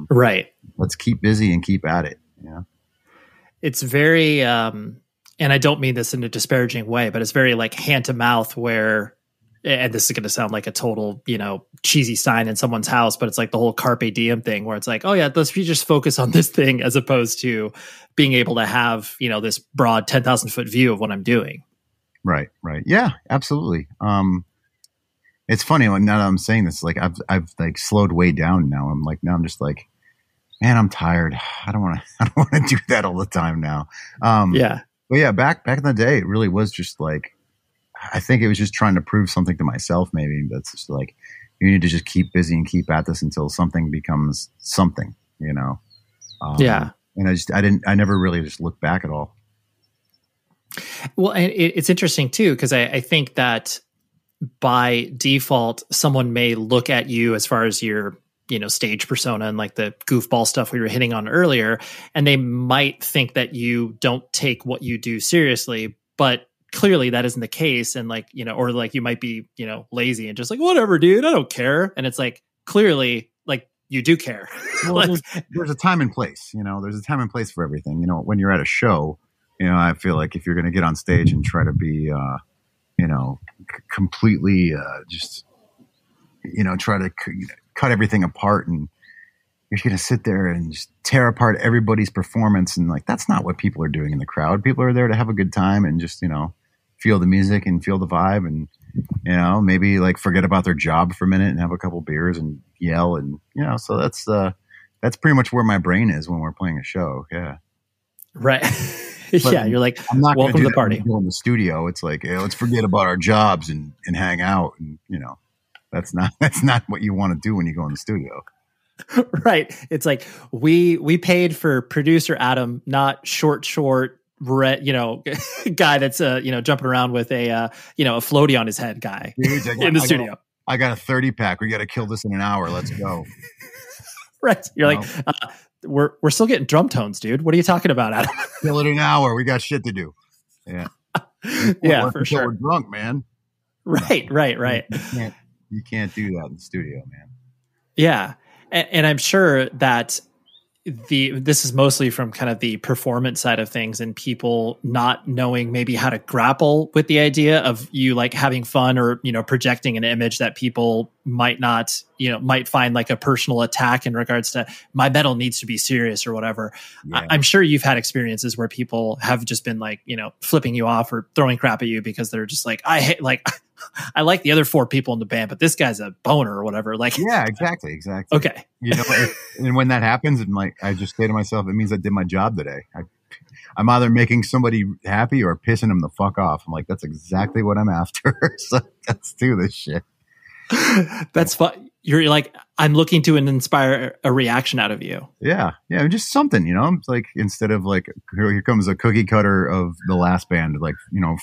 Right. Let's keep busy and keep at it. It's very, and I don't mean this in a disparaging way, but it's very like hand to mouth where, and this is going to sound like a total, cheesy sign in someone's house, but it's like the whole carpe diem thing where it's like, oh yeah, let's just focus on this thing, as opposed to being able to have, this broad 10,000 foot view of what I'm doing. Right. Yeah, absolutely. It's funny now that I'm saying this, like I've like slowed way down now. I'm just like, man, I'm tired. I don't want to do that all the time now. But yeah, back in the day, it really was just like, I think it was just trying to prove something to myself. Maybe that's just like, you need to just keep busy and keep at this until something becomes something, And I never really just looked back at all. Well, and it's interesting too, because I think that by default, someone may look at you as far as your, stage persona and like the goofball stuff we were hitting on earlier, and they might think that you don't take what you do seriously, but clearly that isn't the case. And like, or like you might be, lazy and just like, whatever, dude, I don't care. And it's like, clearly, like you do care. Well, there's a time and place, there's a time and place for everything. When you're at a show, I feel like if you're going to get on stage and try to be, completely just, try to cut everything apart, and you're going to sit there and just tear apart everybody's performance. And like, that's not what people are doing in the crowd. People are there to have a good time and just, feel the music and feel the vibe, and, maybe like forget about their job for a minute and have a couple beers and yell. And, so that's pretty much where my brain is when we're playing a show. Yeah. Right. Yeah. You're like, I'm not welcome to the party. In the studio. It's like, let's forget about our jobs and hang out. And, that's not what you want to do when you go in the studio. Right. It's like, we paid for producer Adam, not short, guy that's jumping around with a floaty on his head guy in the studio. I got a 30 pack. We got to kill this in an hour. Let's go. Right. You're like, we're still getting drum tones, dude. What are you talking about, Adam? Kill it in an hour. We got shit to do. Yeah. Yeah, for sure. We're drunk, man. Right. You can't do that in the studio, man. Yeah. And I'm sure that this is mostly from kind of the performance side of things, and people not knowing maybe how to grapple with the idea of you like having fun or, projecting an image that people might not, might find like a personal attack in regards to my metal needs to be serious or whatever. Yeah. I'm sure you've had experiences where people have just been like, flipping you off or throwing crap at you because they're just like, I like the other 4 people in the band, but this guy's a boner or whatever. Like, yeah, exactly. Okay. And when that happens, and like, I just say to myself, it means I did my job today. I'm either making somebody happy or pissing them the fuck off. I'm like, that's exactly what I'm after. So let's do this shit. That's fun. you're like, I'm looking to inspire a reaction out of you. Yeah. Just something, It's like, instead of like, here comes a cookie cutter of the last band, like,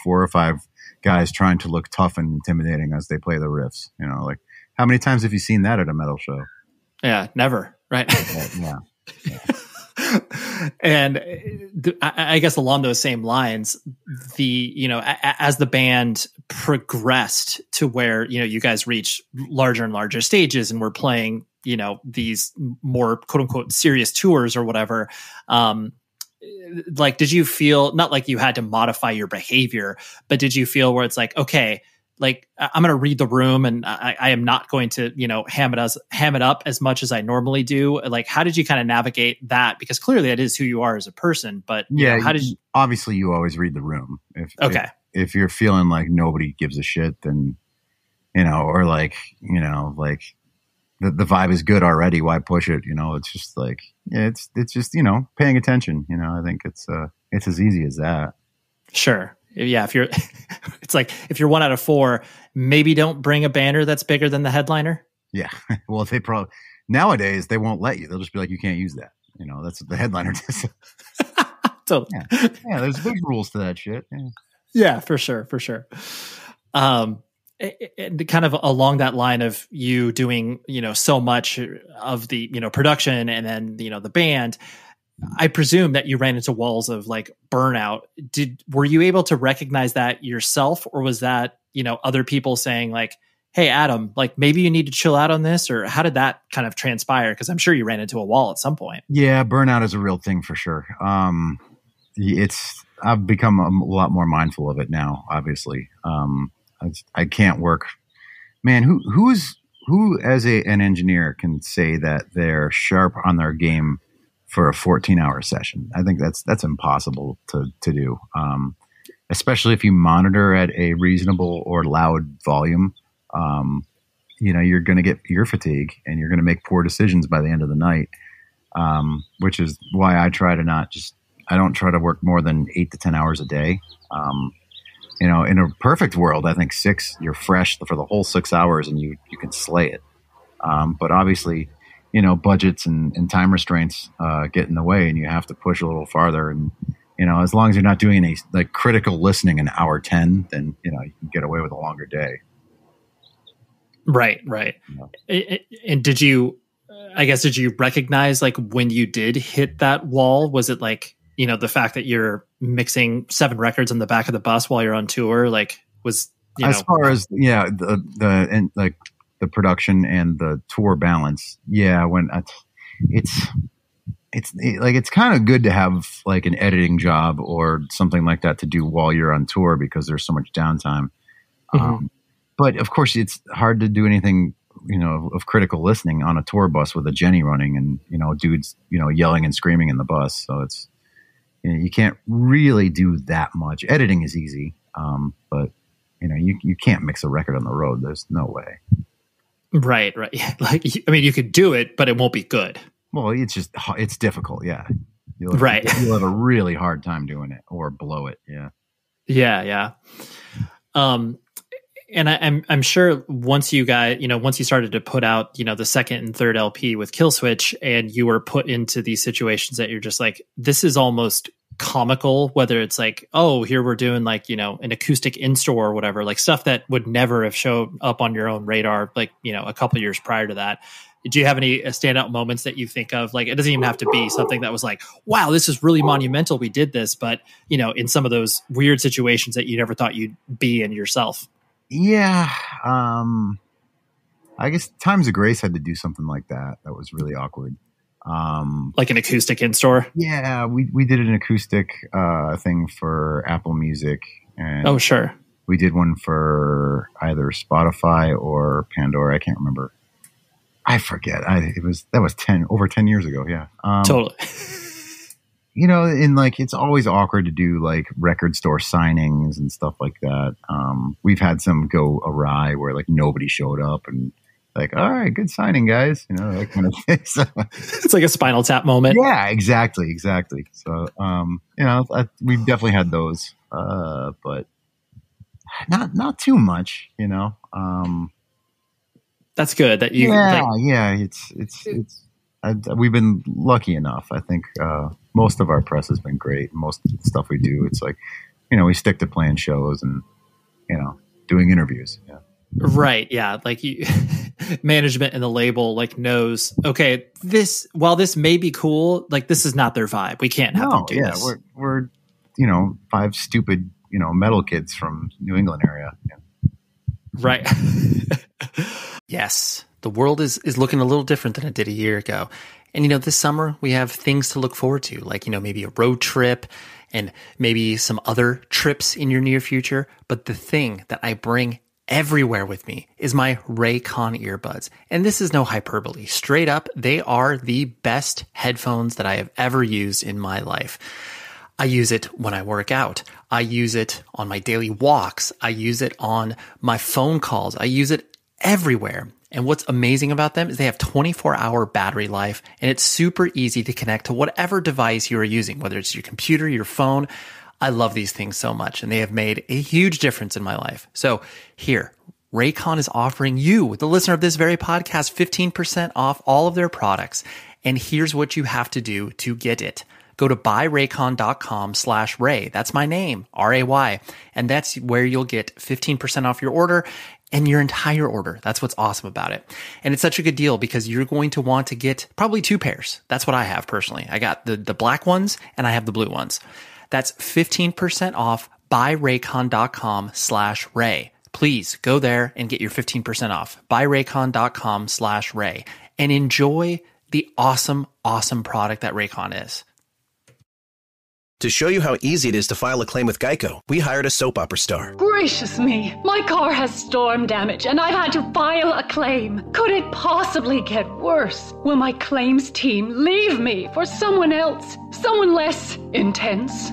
4 or 5 guys trying to look tough and intimidating as they play the riffs, like, how many times have you seen that at a metal show? Yeah, never. Right. Yeah. And I guess along those same lines, as the band progressed to where, you guys reached larger and larger stages and were playing, these more quote unquote serious tours or whatever. Like, did you feel, not like you had to modify your behavior, but did you feel where it's like, okay, like I'm going to read the room and I am not going to, ham it up as much as I normally do. Like, how did you kind of navigate that? Because clearly that is who you are as a person, but how did you? Obviously you always read the room. If you're feeling like nobody gives a shit, then, or like, like the vibe is good already. Why push it? It's just like, it's just, paying attention, I think it's as easy as that. Sure. Yeah, it's like if you're 1 out of 4, maybe don't bring a banner that's bigger than the headliner. Yeah, well, they probably nowadays they won't let you. They'll just be like, you can't use that. That's what the headliner does. Totally. Yeah, there's big rules to that shit. Yeah, for sure. And kind of along that line of you doing, so much of the, production and then, the band. I presume that you ran into walls of like burnout. Were you able to recognize that yourself, or was that, other people saying like, hey, Adam, like maybe you need to chill out on this, or how did that kind of transpire? Because I'm sure you ran into a wall at some point. Yeah, burnout is a real thing for sure. I've become a lot more mindful of it now, obviously. I can't work. Man, who as an engineer can say that they're sharp on their game for a 14-hour session? I think that's impossible to do, especially if you monitor at a reasonable or loud volume. You're going to get ear fatigue and you're going to make poor decisions by the end of the night, which is why I don't try to work more than 8 to 10 hours a day. In a perfect world, I think 6, you're fresh for the whole 6 hours and you can slay it. But obviously, budgets and time restraints get in the way, and you have to push a little farther. And, as long as you're not doing any like critical listening in hour 10, then, you can get away with a longer day. Right. And did you recognize like when you did hit that wall? Was it like, the fact that you're mixing 7 records on the back of the bus while you're on tour, like as far as, the production and the tour balance. Yeah. It's kind of good to have like an editing job or something like that to do while you're on tour, because there's so much downtime. Mm-hmm. But of course it's hard to do anything, of critical listening on a tour bus with a Jenny running and, dudes, yelling and screaming in the bus. So it's, you can't really do that much. Editing is easy. But you can't mix a record on the road. There's no way. Right. Like, you could do it, but it won't be good. Well, it's difficult. Yeah. You'll have a really hard time doing it or blow it. Yeah. Yeah. And I'm sure once you started to put out, the second and third LP with Killswitch, and you were put into these situations that you're just like, this is almost comical, whether it's like, oh, here we're doing like, an acoustic in-store or whatever, like stuff that would never have shown up on your own radar, like, a couple of years prior to that. Do you have any standout moments that you think of? Like, it doesn't even have to be something that was like, wow, this is really monumental, we did this, but, in some of those weird situations that you never thought you'd be in yourself. Yeah. I guess Times of Grace had to do something like that. That was really awkward. Like an acoustic in-store? Yeah, we did an acoustic thing for Apple Music. And oh, sure. We did one for either Spotify or Pandora. I can't remember. I forget. That was over 10 years ago. Yeah. Totally. And like, it's always awkward to do like record store signings and stuff like that. We've had some go awry where like nobody showed up and like, all right, good signing, guys. That kind of thing. So, it's like a Spinal Tap moment. Yeah, exactly. So, we've definitely had those, but not too much, That's good that you. We've been lucky enough. I think most of our press has been great. Most of the stuff we do, it's like, we stick to playing shows and, doing interviews. Yeah. Right. Yeah. Like management and the label knows, okay, while this may be cool, this is not their vibe. We can't have them do this. We're 5 stupid, metal kids from New England area. Yeah. Right. Yes. The world is looking a little different than it did a year ago. And, this summer we have things to look forward to, maybe a road trip and maybe some other trips in your near future. But the thing that I bring everywhere with me is my Raycon earbuds. And this is no hyperbole. Straight up, they are the best headphones that I have ever used in my life. I use it when I work out. I use it on my daily walks. I use it on my phone calls. I use it everywhere. And what's amazing about them is they have 24-hour battery life, and it's super easy to connect to whatever device you are using, whether it's your computer, your phone. I love these things so much, and they have made a huge difference in my life. So here, Raycon is offering you, the listener of this very podcast, 15% off all of their products. And here's what you have to do to get it. Go to buyraycon.com/Ray. That's my name, R-A-Y. And that's where you'll get 15% off your order and your entire order. That's what's awesome about it. And it's such a good deal because you're going to want to get probably 2 pairs. That's what I have personally. I got the black ones and I have the blue ones. That's 15% off buyraycon.com/Ray. Please go there and get your 15% off. buyraycon.com/Ray and enjoy the awesome, awesome product that Raycon is. To show you how easy it is to file a claim with Geico, we hired a soap opera star. Gracious me, my car has storm damage and I've had to file a claim. Could it possibly get worse? Will my claims team leave me for someone else? Someone less intense?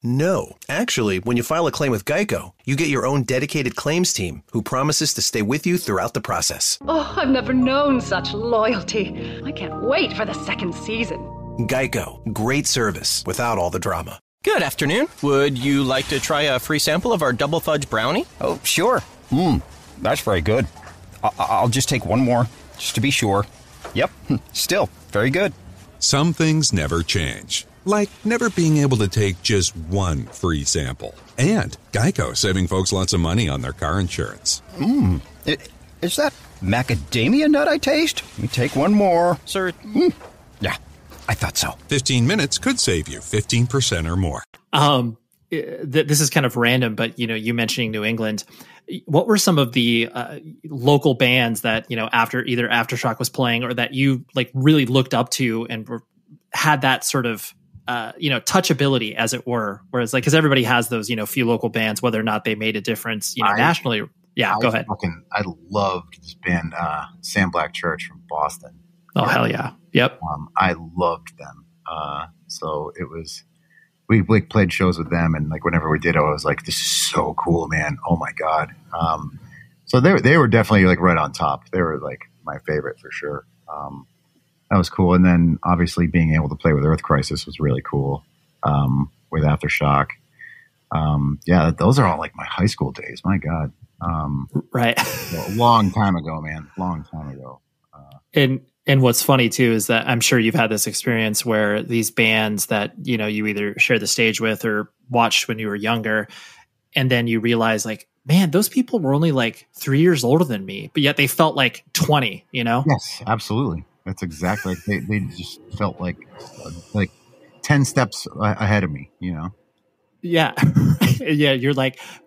No. Actually, when you file a claim with Geico, you get your own dedicated claims team who promises to stay with you throughout the process. Oh, I've never known such loyalty. I can't wait for the second season. Geico. Great service without all the drama. Good afternoon. Would you like to try a free sample of our double fudge brownie? Oh, sure. That's very good. I'll just take one more, just to be sure. Yep, still very good. Some things never change, like never being able to take just one free sample. And Geico saving folks lots of money on their car insurance. Is that macadamia nut I taste? Let me take one more. Sir. Yeah. I thought so. 15 minutes could save you 15% or more. This is kind of random, but you mentioning New England, what were some of the local bands that after either Aftershock was playing or that you really looked up to and had that sort of touchability, as it were? Whereas because everybody has those few local bands, whether or not they made a difference nationally. Yeah, go ahead. I loved this band, Sam Black Church from Boston. Oh, hell yeah. Yep. I loved them. So it was, we played shows with them, and whenever we did it, I was like, this is so cool, man. Oh my God. So they were definitely right on top. They were my favorite for sure. That was cool. And then obviously being able to play with Earth Crisis was really cool. With Aftershock. Yeah, those are all my high school days. My God. Right. A long time ago, man. Long time ago. And what's funny too is that I'm sure you've had this experience where these bands that you either share the stage with or watched when you were younger, and then you realize man, those people were only 3 years older than me, but yet they felt 20. Yes, absolutely. That's exactly. They just felt like 10 steps ahead of me. Yeah. Yeah. You're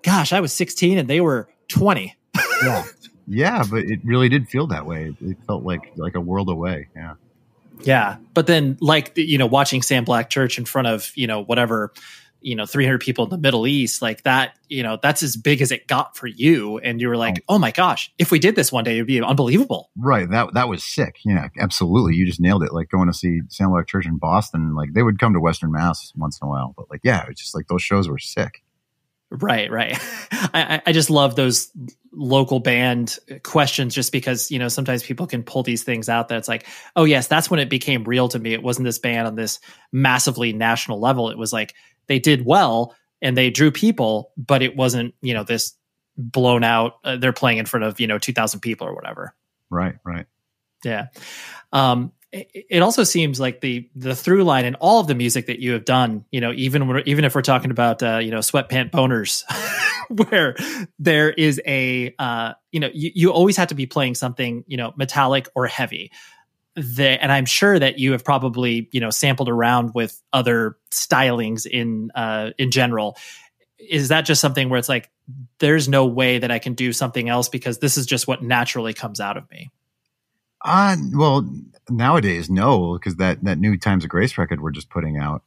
gosh, I was 16 and they were 20. Yeah. Yeah, but it really did feel that way. It felt like a world away. Yeah. Yeah. But then watching Sam Black Church in front of, whatever, 300 people in the Middle East, that, that's as big as it got for you. And you were oh my gosh, if we did this one day, it'd be unbelievable. Right. That was sick. Yeah, absolutely. You just nailed it. Going to see Sam Black Church in Boston, they would come to Western Mass once in a while, but yeah, it's just those shows were sick. Right. I just love those local band questions just because, sometimes people can pull these things out that it's oh yes, that's when it became real to me. It wasn't this band on this massively national level. It was they did well and they drew people, but it wasn't, this blown out, they're playing in front of, 2,000 people or whatever. Right. Yeah. It also seems like the through line in all of the music that you have done, even if we're talking about, Sweatpant Boners, where there is a, you always have to be playing something, metallic or heavy. And I'm sure that you have probably, sampled around with other stylings in general. Is that just something where it's like, there's no way that I can do something else because this is just what naturally comes out of me? Well, nowadays, no, because that new Times of Grace record we're just putting out,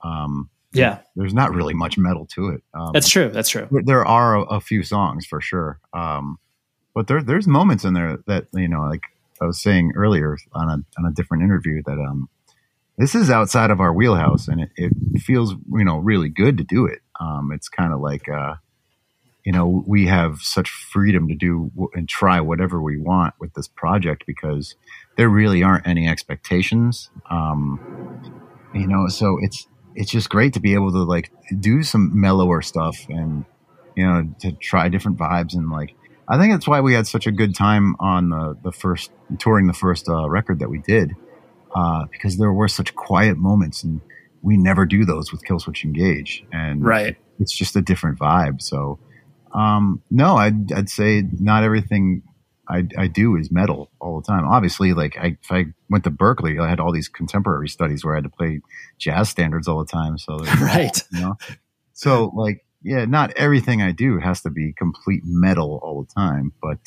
there's not really much metal to it. That's true. There are a few songs for sure, but there's moments in there that like I was saying earlier on a different interview that this is outside of our wheelhouse, and it feels really good to do it. It's kind of like we have such freedom to do and try whatever we want with this project because there really aren't any expectations. So it's just great to be able to like do some mellower stuff and, to try different vibes. And like, I think that's why we had such a good time on the first record that we did, because there were such quiet moments and we never do those with Killswitch Engage. And it's just a different vibe. So, no, I'd say not everything I do is metal all the time. Obviously, like if I went to Berkeley, I had all these contemporary studies where I had to play jazz standards all the time. So so like, yeah, not everything I do has to be complete metal all the time, but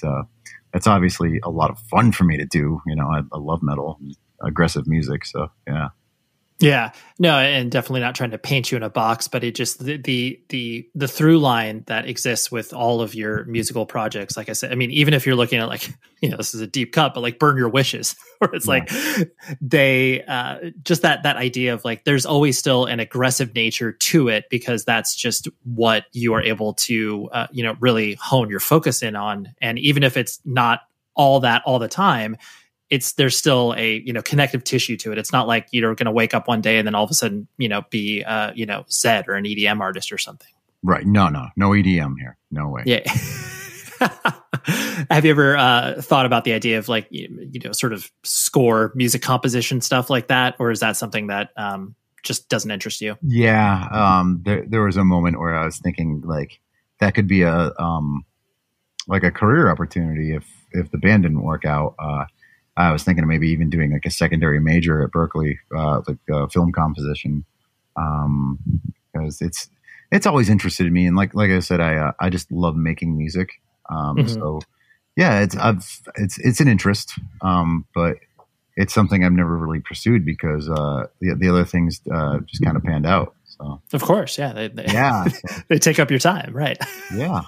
that's obviously a lot of fun for me to do. I love metal, and aggressive music. So yeah. Yeah, no, and definitely not trying to paint you in a box, but it just the through line that exists with all of your musical projects. Like I said, I mean, even if you're looking at like, this is a deep cut, but like Burn Your Wishes, where it's like they just that idea of like, there's always still an aggressive nature to it because that's just what you are able to, really hone your focus in on. And even if it's not all that all the time, there's still a, connective tissue to it. It's not like you're going to wake up one day and then all of a sudden, be, Zed or an EDM artist or something. Right. No EDM here. No way. Yeah. Have you ever thought about the idea of like, sort of score music composition stuff like that? Or is that something that just doesn't interest you? Yeah. There was a moment where I was thinking like that could be a career opportunity if the band didn't work out. I was thinking of maybe even doing like a secondary major at Berkeley, film composition, because it's always interested in me. And like I said, I just love making music. So yeah, it's an interest, but it's something I've never really pursued because the other things just kind of panned out. So of course, yeah, they take up your time, right? Yeah.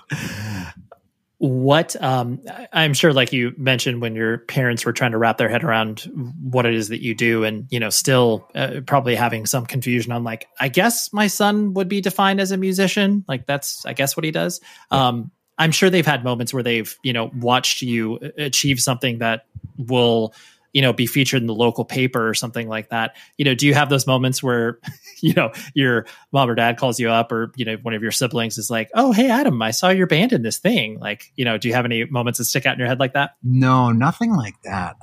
What I'm sure, like you mentioned, when your parents were trying to wrap their head around what it is that you do, and still probably having some confusion on like, I guess my son would be defined as a musician. Like that's, I guess, what he does. I'm sure they've had moments where they've watched you achieve something that will be featured in the local paper or something like that. Do you have those moments where, your mom or dad calls you up or, one of your siblings is like, oh, hey, Adam, I saw your band in this thing. Like, do you have any moments that stick out in your head like that? No, nothing like that.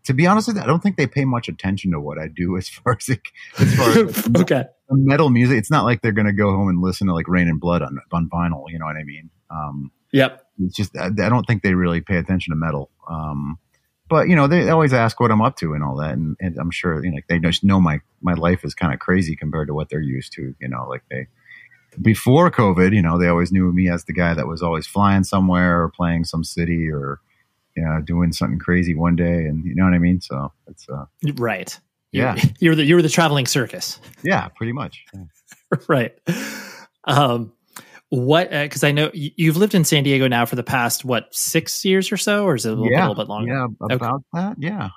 To be honest with you, I don't think they pay much attention to what I do as far as okay. Metal music. It's not like they're going to go home and listen to like Rain and Blood on vinyl. You know what I mean? Yep. It's just, I don't think they really pay attention to metal. But, they always ask what I'm up to and all that. And I'm sure, they just know my life is kind of crazy compared to what they're used to, before COVID, they always knew me as the guy that was always flying somewhere or playing some city or, doing something crazy one day. And you know what I mean? So it's, right. Yeah. You were the traveling circus. Yeah, pretty much. Yeah. Right. What? Because I know you've lived in San Diego now for the past 6 years or so, or is it a little bit longer? Yeah, about that. Yeah.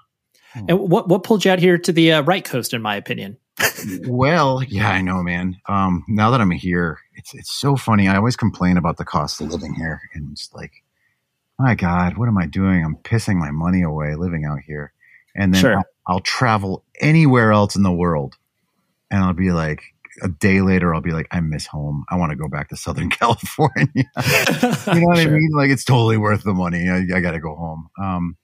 And what pulled you out here to the right coast, in my opinion? Well, yeah, I know, man. Now that I'm here, it's so funny. I always complain about the cost of living here, and it's like, my God, what am I doing? I'm pissing my money away living out here, and then I'll travel anywhere else in the world, and I'll be like, a day later, I'll be like, I miss home. I want to go back to Southern California. You know what I mean? Like, it's totally worth the money. I got to go home.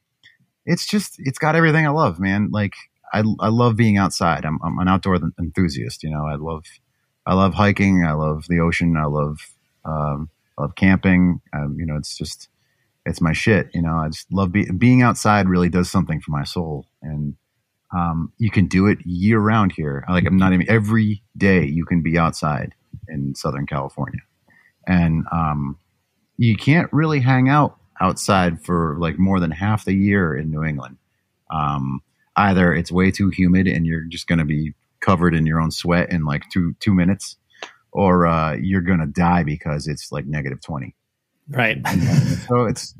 it's got everything I love, man. Like I love being outside. I'm an outdoor enthusiast. I love hiking. I love the ocean. I love camping. It's my shit. I just love being outside. Really does something for my soul. And you can do it year round here. Like I'm not even every day you can be outside in Southern California, and you can't really hang out outside for like more than half the year in New England. Either it's way too humid and you're just going to be covered in your own sweat in like two minutes, or you're going to die because it's like -20. Right. So it's,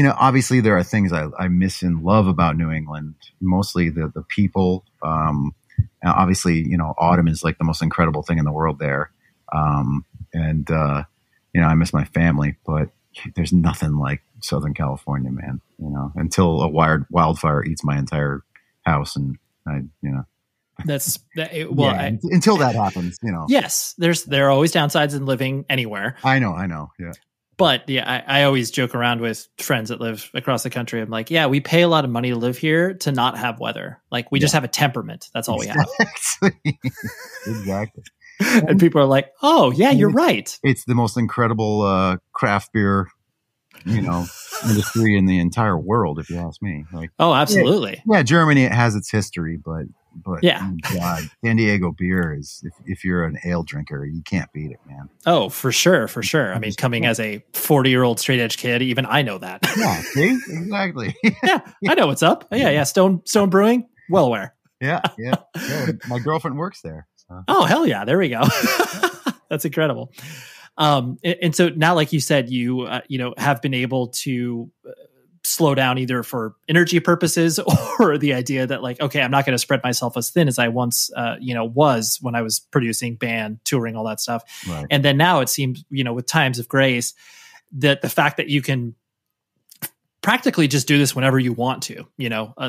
obviously there are things I miss and love about New England, mostly the people. Obviously, autumn is like the most incredible thing in the world there. I miss my family, but there's nothing like Southern California, man, until a wildfire eats my entire house. And until that happens, Yes, there are always downsides in living anywhere. I know. Yeah. But yeah, I always joke around with friends that live across the country. I'm like, yeah, we pay a lot of money to live here to not have weather. Like we just have a temperament. That's all we have. Exactly. And people are like, oh yeah, you're right. It's the most incredible craft beer, industry in the entire world, if you ask me. Like, oh, absolutely. Yeah, Germany, it has its history, but yeah, God, San Diego beer is, if you're an ale drinker, you can't beat it, man. Oh, for sure. I mean, coming as a 40-year-old straight edge kid, even I know that. Yeah, see? Exactly. Yeah, I know what's up. Yeah. Stone Brewing, well aware. Yeah. My girlfriend works there. So. Oh, hell yeah. There we go. That's incredible. And so now, like you said, you have been able to slow down either for energy purposes or the idea that like, okay, I'm not going to spread myself as thin as I once, was when I was producing, band, touring, all that stuff. Right. And then now it seems, with Times of Grace, that the fact that you can practically just do this whenever you want to,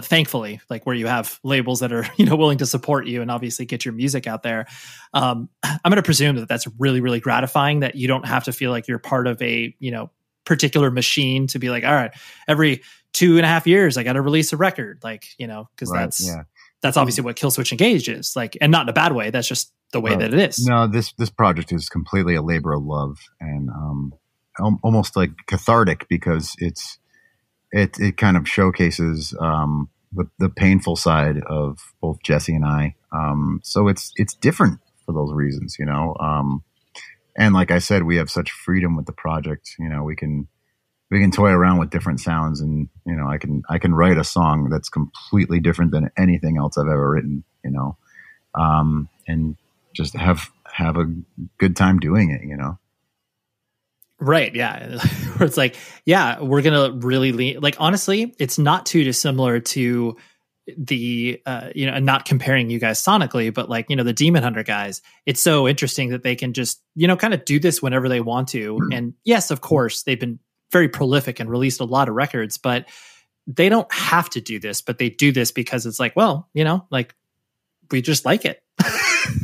thankfully, like where you have labels that are, willing to support you and obviously get your music out there. I'm going to presume that that's really, really gratifying, that you don't have to feel like you're part of a, particular machine to be like, all right, every 2.5 years, I got to release a record, like, because that's obviously what Killswitch Engage is like, and not in a bad way. That's just the way that it is. No, this project is completely a labor of love and almost like cathartic, because it kind of showcases the painful side of both Jesse and I. So it's different for those reasons, and like I said, we have such freedom with the project. We can toy around with different sounds, and I can write a song that's completely different than anything else I've ever written. And just have a good time doing it. Right. Yeah. It's like, yeah, we're going to really lean, like, honestly, it's not too dissimilar to the, and not comparing you guys sonically, but like, the Demon Hunter guys, it's so interesting that they can just, kind of do this whenever they want to. And yes, of course, they've been very prolific and released a lot of records, but they don't have to do this, but they do this because it's like, well, like we just like it.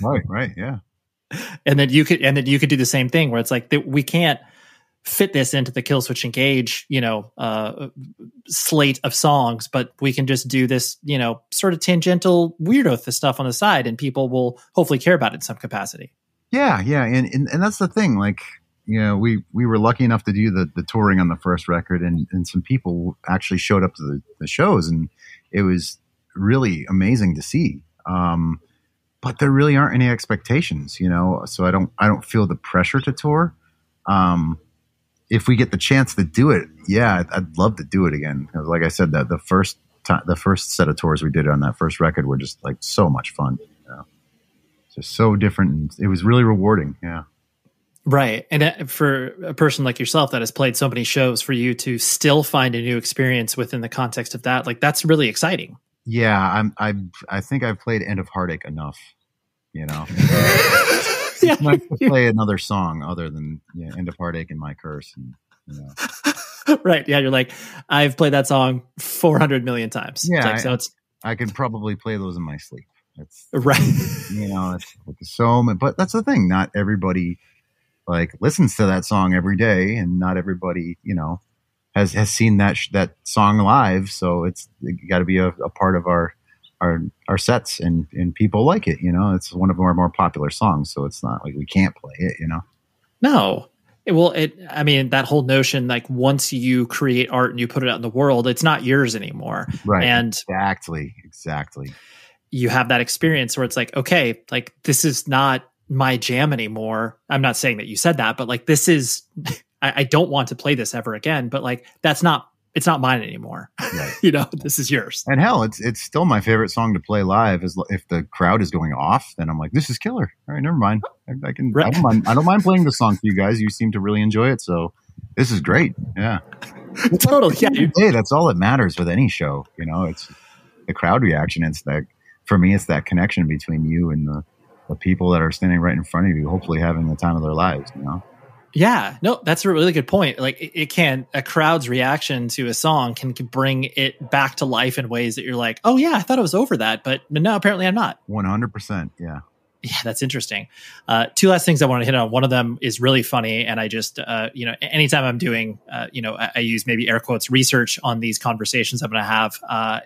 Right. Yeah. And then you could do the same thing where it's like we can't fit this into the Killswitch Engage, slate of songs, but we can just do this, sort of tangential weirdo stuff on the side, and people will hopefully care about it in some capacity. Yeah. And that's the thing. Like, we were lucky enough to do the touring on the first record, and some people actually showed up to the shows, and it was really amazing to see. But there really aren't any expectations, so I don't feel the pressure to tour. If we get the chance to do it, yeah, I'd love to do it again. Because like I said, that the first set of tours we did on that first record were just like so much fun. Just so different. And it was really rewarding. Yeah. Right. And for a person like yourself that has played so many shows, for you to still find a new experience within the context of that, like that's really exciting. Yeah. I think I've played End of Heartache enough, Yeah. It's nice to play another song other than End of Heartache and My Curse. And, Right. Yeah. You're like, I've played that song 400 million times. Yeah. I could probably play those in my sleep. It's right. It's so many, but that's the thing. Not everybody like listens to that song every day, and not everybody, has seen that song live. So it's got to be a part of our sets, and people like it. It's one of our more popular songs, so it's not like we can't play it. No. Well, that whole notion, like once you create art and you put it out in the world, it's not yours anymore. Right. And exactly. You have that experience where it's like, okay, like this is not my jam anymore. I'm not saying that you said that, but like this is, I don't want to play this ever again, but like it's not mine anymore. Right. This is yours. And hell, it's still my favorite song to play live. Is if the crowd is going off, then I'm like, this is killer. All right, never mind. I don't mind playing the song for you guys. You seem to really enjoy it, so this is great. Yeah, totally. Yeah, hey, that's all that matters with any show. It's the crowd reaction. It's that, for me, it's that connection between you and the people that are standing right in front of you, hopefully having the time of their lives. Yeah, no, that's a really good point. Like a crowd's reaction to a song can bring it back to life in ways that you're like, oh yeah, I thought it was over that, but no, apparently I'm not. 100%. Yeah. Yeah, that's interesting. Two last things I want to hit on. One of them is really funny. And I just, anytime I'm doing, I use maybe air quotes research on these conversations I'm going to have.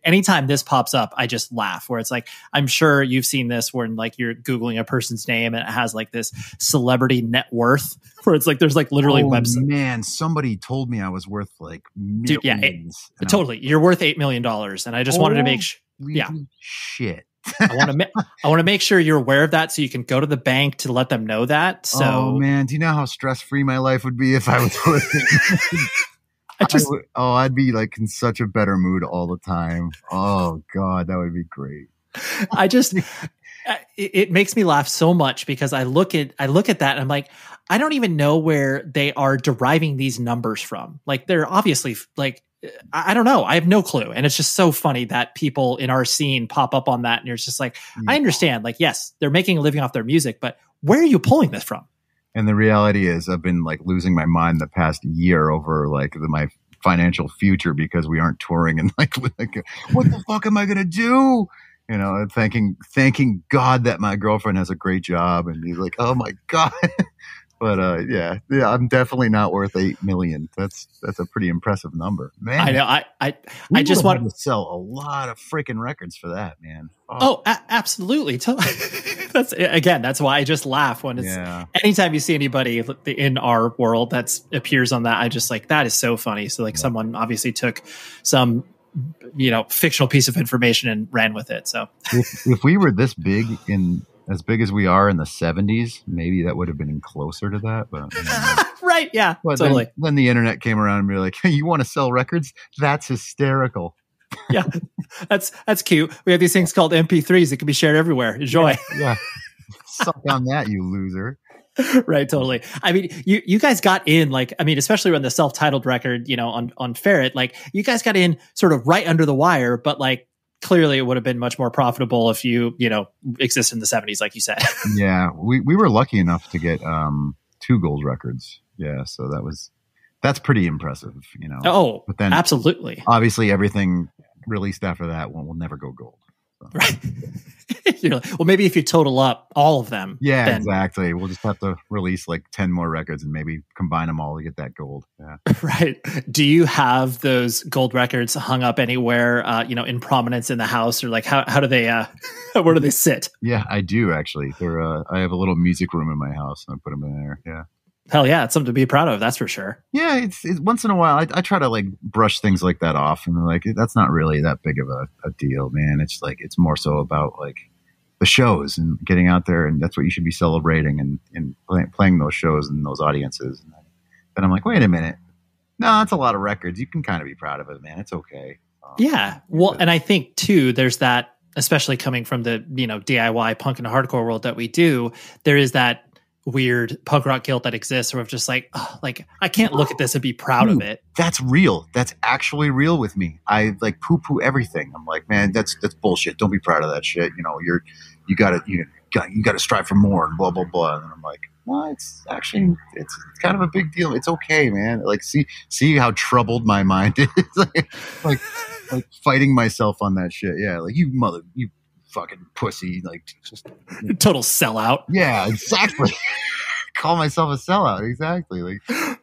Anytime this pops up, I just laugh, where it's like, I'm sure you've seen this when like you're Googling a person's name and it has like this celebrity net worth where it's like, there's like literally website. Man, somebody told me I was worth like millions. Dude, yeah, totally. You're worth $8 million. And I just wanted to make sure. Yeah. Shit. I want to make sure you're aware of that so you can go to the bank to let them know that. So, oh man, do you know how stress-free my life would be if I was worth it? I'd be like in such a better mood all the time. Oh God, that would be great. It makes me laugh so much because I look at that and I'm like, I don't even know where they are deriving these numbers from. Like they're obviously like, I don't know. I have no clue. And it's just so funny that people in our scene pop up on that. And you're just like, I understand. Like, yes, they're making a living off their music, but where are you pulling this from? And the reality is I've been like losing my mind the past year over like my financial future because we aren't touring, and like what the fuck am I going to do? Thanking God that my girlfriend has a great job, and he's like, oh my God. But yeah, I'm definitely not worth $8 million. That's a pretty impressive number, man. I know. I just want to sell a lot of freaking records for that, man. Absolutely. That's why I just laugh when it's anytime you see anybody in our world that appears on that. I just like, that is so funny. So like someone obviously took some fictional piece of information and ran with it. So if we were this big as big as we are in the 70s, maybe that would have been closer to that. But right, yeah, but totally. Then the internet came around and be like, hey, you want to sell records? That's hysterical. Yeah, that's cute. We have these things called MP3s that can be shared everywhere. Enjoy. Yeah. Suck on that, you loser. Right, totally. I mean, you guys got in especially on the self-titled record, on Ferret, like you guys got in sort of right under the wire, but like clearly it would have been much more profitable if you exist in the 70s, like you said. Yeah, we were lucky enough to get 2 gold records. Yeah, so that's pretty impressive, Oh, but then absolutely. Obviously, everything released after that will never go gold. So. Right. Well, maybe if you total up all of them. Yeah, then. Exactly. We'll just have to release like 10 more records and maybe combine them all to get that gold. Yeah. Right. Do you have those gold records hung up anywhere, in prominence in the house, or like how do they, where do they sit? Yeah, I do actually. I have a little music room in my house and I put them in there. Yeah. Hell yeah, it's something to be proud of. That's for sure. Yeah, it's once in a while I try to like brush things like that off, and like that's not really that big of a deal, man. It's like it's more so about like the shows and getting out there, and that's what you should be celebrating and playing those shows and those audiences. And then I'm like, wait a minute, no, that's a lot of records. You can kind of be proud of it, man. It's okay. Yeah, well, and I think too, there's that, especially coming from the DIY punk and hardcore world that we do. There is that weird punk rock guilt that exists where I'm just like, I can't look at this and be proud of it. That's real. That's actually real with me. I like poo-poo everything. I'm like, man, that's bullshit. Don't be proud of that shit. You gotta strive for more and blah, blah, blah. And I'm like, well, it's kind of a big deal. It's okay, man. Like, see how troubled my mind is. like fighting myself on that shit. Yeah. Like you fucking pussy, like just total sellout. Yeah, exactly. Call myself a sellout, exactly. Like,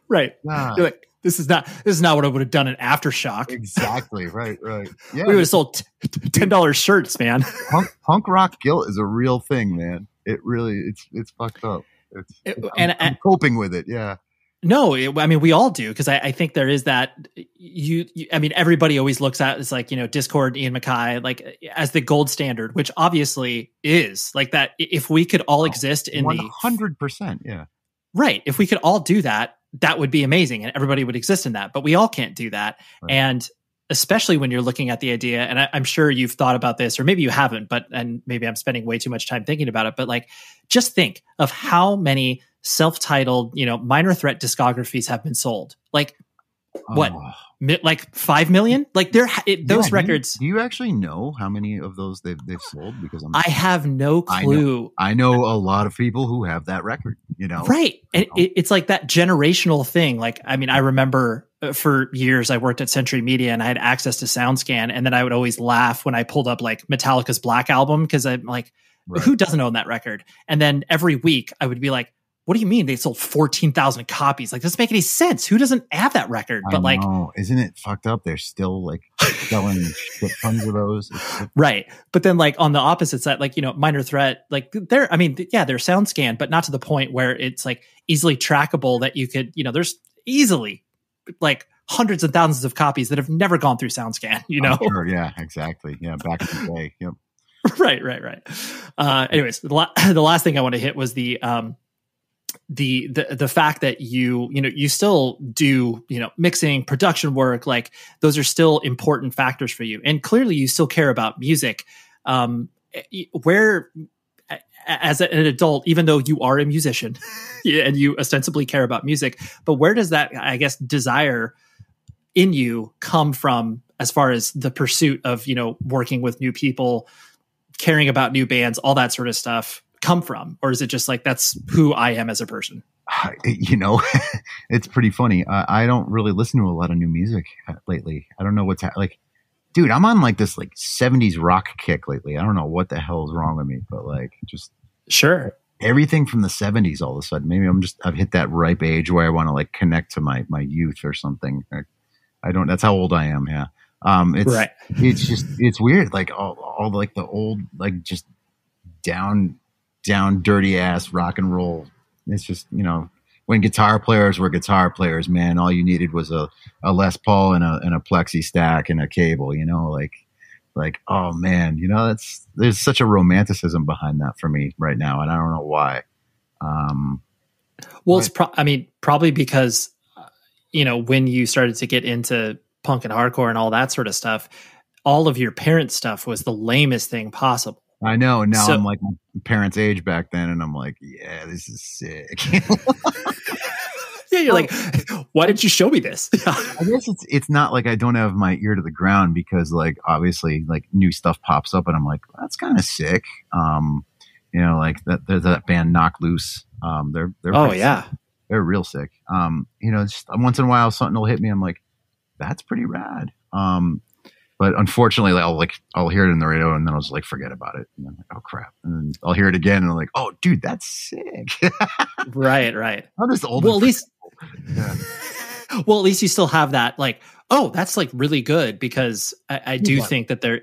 right. Nah. You're like, This is not what I would have done in Aftershock. Exactly. Right. Yeah, we would have sold $10 shirts, man. Punk rock guilt is a real thing, man. It really, it's fucked up. I'm coping with it. Yeah. No, I mean, we all do, because I think there is that I mean, everybody always looks at it's like, Discord, Ian MacKaye, like as the gold standard, which obviously is like that. If we could all exist in 100%. Yeah. Right. If we could all do that, that would be amazing and everybody would exist in that. But we all can't do that. Right. And especially when you're looking at the idea, and I'm sure you've thought about this, or maybe you haven't, and maybe I'm spending way too much time thinking about it. But like, just think of how many self-titled, Minor Threat discographies have been sold. Like what? Like 5 million? Like those records. Do you actually know how many of those they've sold? Because I have no clue. I know a lot of people who have that record, Right. And it's like that generational thing. Like, I mean, I remember for years I worked at Century Media and I had access to SoundScan. And then I would always laugh when I pulled up like Metallica's Black Album, because I'm like, who doesn't own that record? And then every week I would be like, what do you mean they sold 14,000 copies? Like, doesn't make any sense. Who doesn't have that record? But like, isn't it fucked up? They're still like selling shit tons of those. Right. But then like on the opposite side, like, Minor Threat, like they're SoundScan, but not to the point where it's like easily trackable that you could, there's easily like hundreds of thousands of copies that have never gone through SoundScan, Sure. Yeah, exactly. Yeah. Back in the day. Yep. Right. Anyways, the last thing I want to hit was the fact that you still do, mixing, production work, like those are still important factors for you. And clearly you still care about music. Where, as an adult, even though you are a musician and you ostensibly care about music, but where does that, I guess, desire in you come from as far as the pursuit of, working with new people, caring about new bands, all that sort of stuff come from? Or is it just like, that's who I am as a person? It's pretty funny. I don't really listen to a lot of new music lately. I don't know what's like, dude, I'm on like this like 70s rock kick lately. I don't know what the hell is wrong with me, but like just sure. Everything from the 70s all of a sudden. Maybe I've hit that ripe age where I want to like connect to my youth or something. That's how old I am. Yeah. It's right. It's weird. Like all like the old, like just down dirty ass rock and roll. It's just, when guitar players were guitar players, man, all you needed was a Les Paul and a plexi stack and a cable, like, oh man, there's such a romanticism behind that for me right now. And I don't know why. Well, it's probably because, when you started to get into punk and hardcore and all that sort of stuff, all of your parents' stuff was the lamest thing possible. I know. Now I'm like my parents' age back then, and I'm like, yeah, this is sick. Yeah, you're like, why didn't you show me this? I guess it's not like I don't have my ear to the ground, because like obviously like new stuff pops up, and I'm like, that's kind of sick. Like that band Knock Loose. They're yeah, sick. They're real sick. Just once in a while something will hit me. I'm like, that's pretty rad. But unfortunately, I'll hear it in the radio, and then I'll just like forget about it. And I'm like, oh crap! And then I'll hear it again, and I'm like, oh dude, that's sick. Right. I'm just old. Well, at least you still have that. Like, oh, that's like really good, because I do think that they're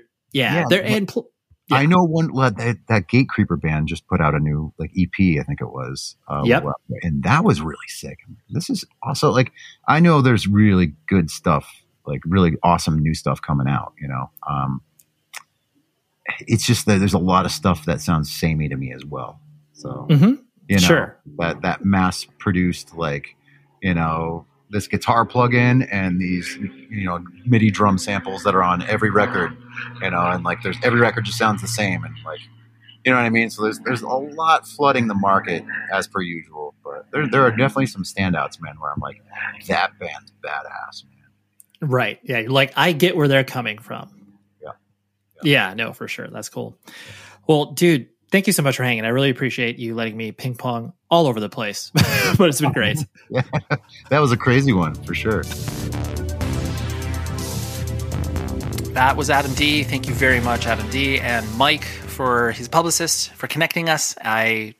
I know one that Gatecreeper band just put out a new like EP, I think it was. Yep. And that was really sick. This is also like, I know there's really good stuff, like really awesome new stuff coming out, it's just that there's a lot of stuff that sounds samey to me as well. So, sure. that mass produced, like, this guitar plug-in and these, MIDI drum samples that are on every record, and like there's every record just sounds the same, and like, you know what I mean? So there's a lot flooding the market as per usual, but there are definitely some standouts, man, where I'm like, that band's badass, man. Right. Yeah. Like, I get where they're coming from. Yeah, no, for sure. That's cool. Well, dude, thank you so much for hanging. I really appreciate you letting me ping pong all over the place, but it's been great. Yeah, that was a crazy one for sure. That was Adam D. Thank you very much, Adam D. And Mike, for his publicist, for connecting us. I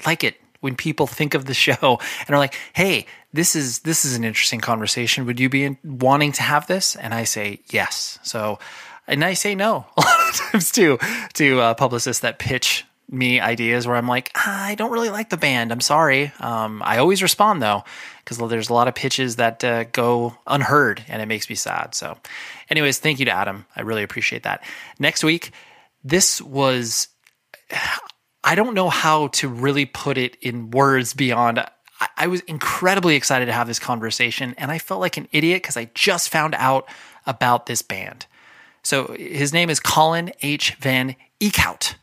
like it when people think of the show and are like, hey, this is an interesting conversation. Would you be wanting to have this? And I say yes. So, and I say no a lot of times to publicists that pitch me ideas where I'm like, I don't really like the band. I'm sorry. I always respond though, because there's a lot of pitches that go unheard, and it makes me sad. So, anyways, thank you to Adam. I really appreciate that. Next week, this was, I don't know how to really put it in words beyond. I was incredibly excited to have this conversation, and I felt like an idiot because I just found out about this band. So his name is Colin H. Van Eekhout.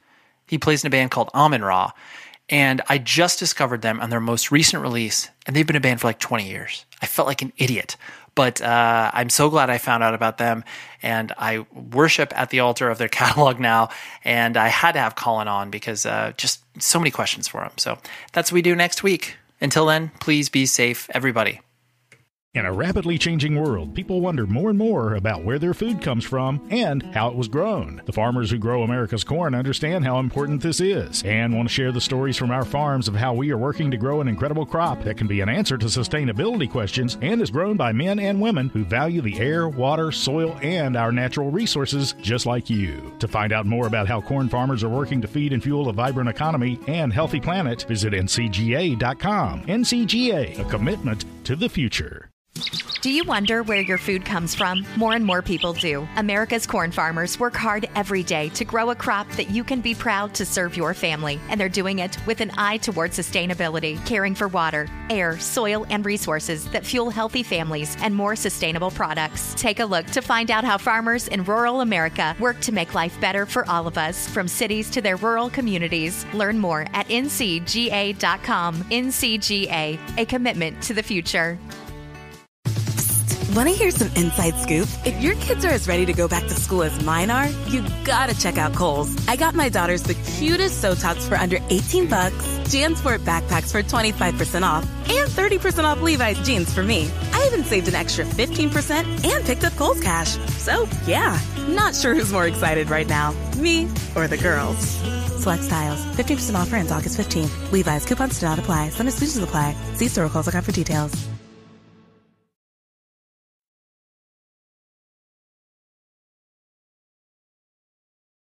He plays in a band called Amun-Ra, and I just discovered them on their most recent release, and they've been a band for like 20 years. I felt like an idiot, but I'm so glad I found out about them, and I worship at the altar of their catalog now, and I had to have Colin on because just so many questions for him. So that's what we do next week. Until then, please be safe, everybody. In a rapidly changing world, people wonder more and more about where their food comes from and how it was grown. The farmers who grow America's corn understand how important this is and want to share the stories from our farms of how we are working to grow an incredible crop that can be an answer to sustainability questions and is grown by men and women who value the air, water, soil, and our natural resources just like you. To find out more about how corn farmers are working to feed and fuel a vibrant economy and healthy planet, visit ncga.com. NCGA, a commitment to the future. Do you wonder where your food comes from? More and more people do. America's corn farmers work hard every day to grow a crop that you can be proud to serve your family. And they're doing it with an eye toward sustainability, caring for water, air, soil, and resources that fuel healthy families and more sustainable products. Take a look to find out how farmers in rural America work to make life better for all of us, from cities to their rural communities. Learn more at ncga.com. NCGA, a commitment to the future. Want to hear some inside scoop? If your kids are as ready to go back to school as mine are, you gotta check out Kohl's. I got my daughters the cutest sew tops for under $18, JanSport backpacks for 25% off, and 30% off Levi's jeans for me. I even saved an extra 15% and picked up Kohl's cash. So, yeah, not sure who's more excited right now, me or the girls. Select styles. 15% off ends August 15th. Levi's coupons do not apply. Some exclusions apply. See store calls for details.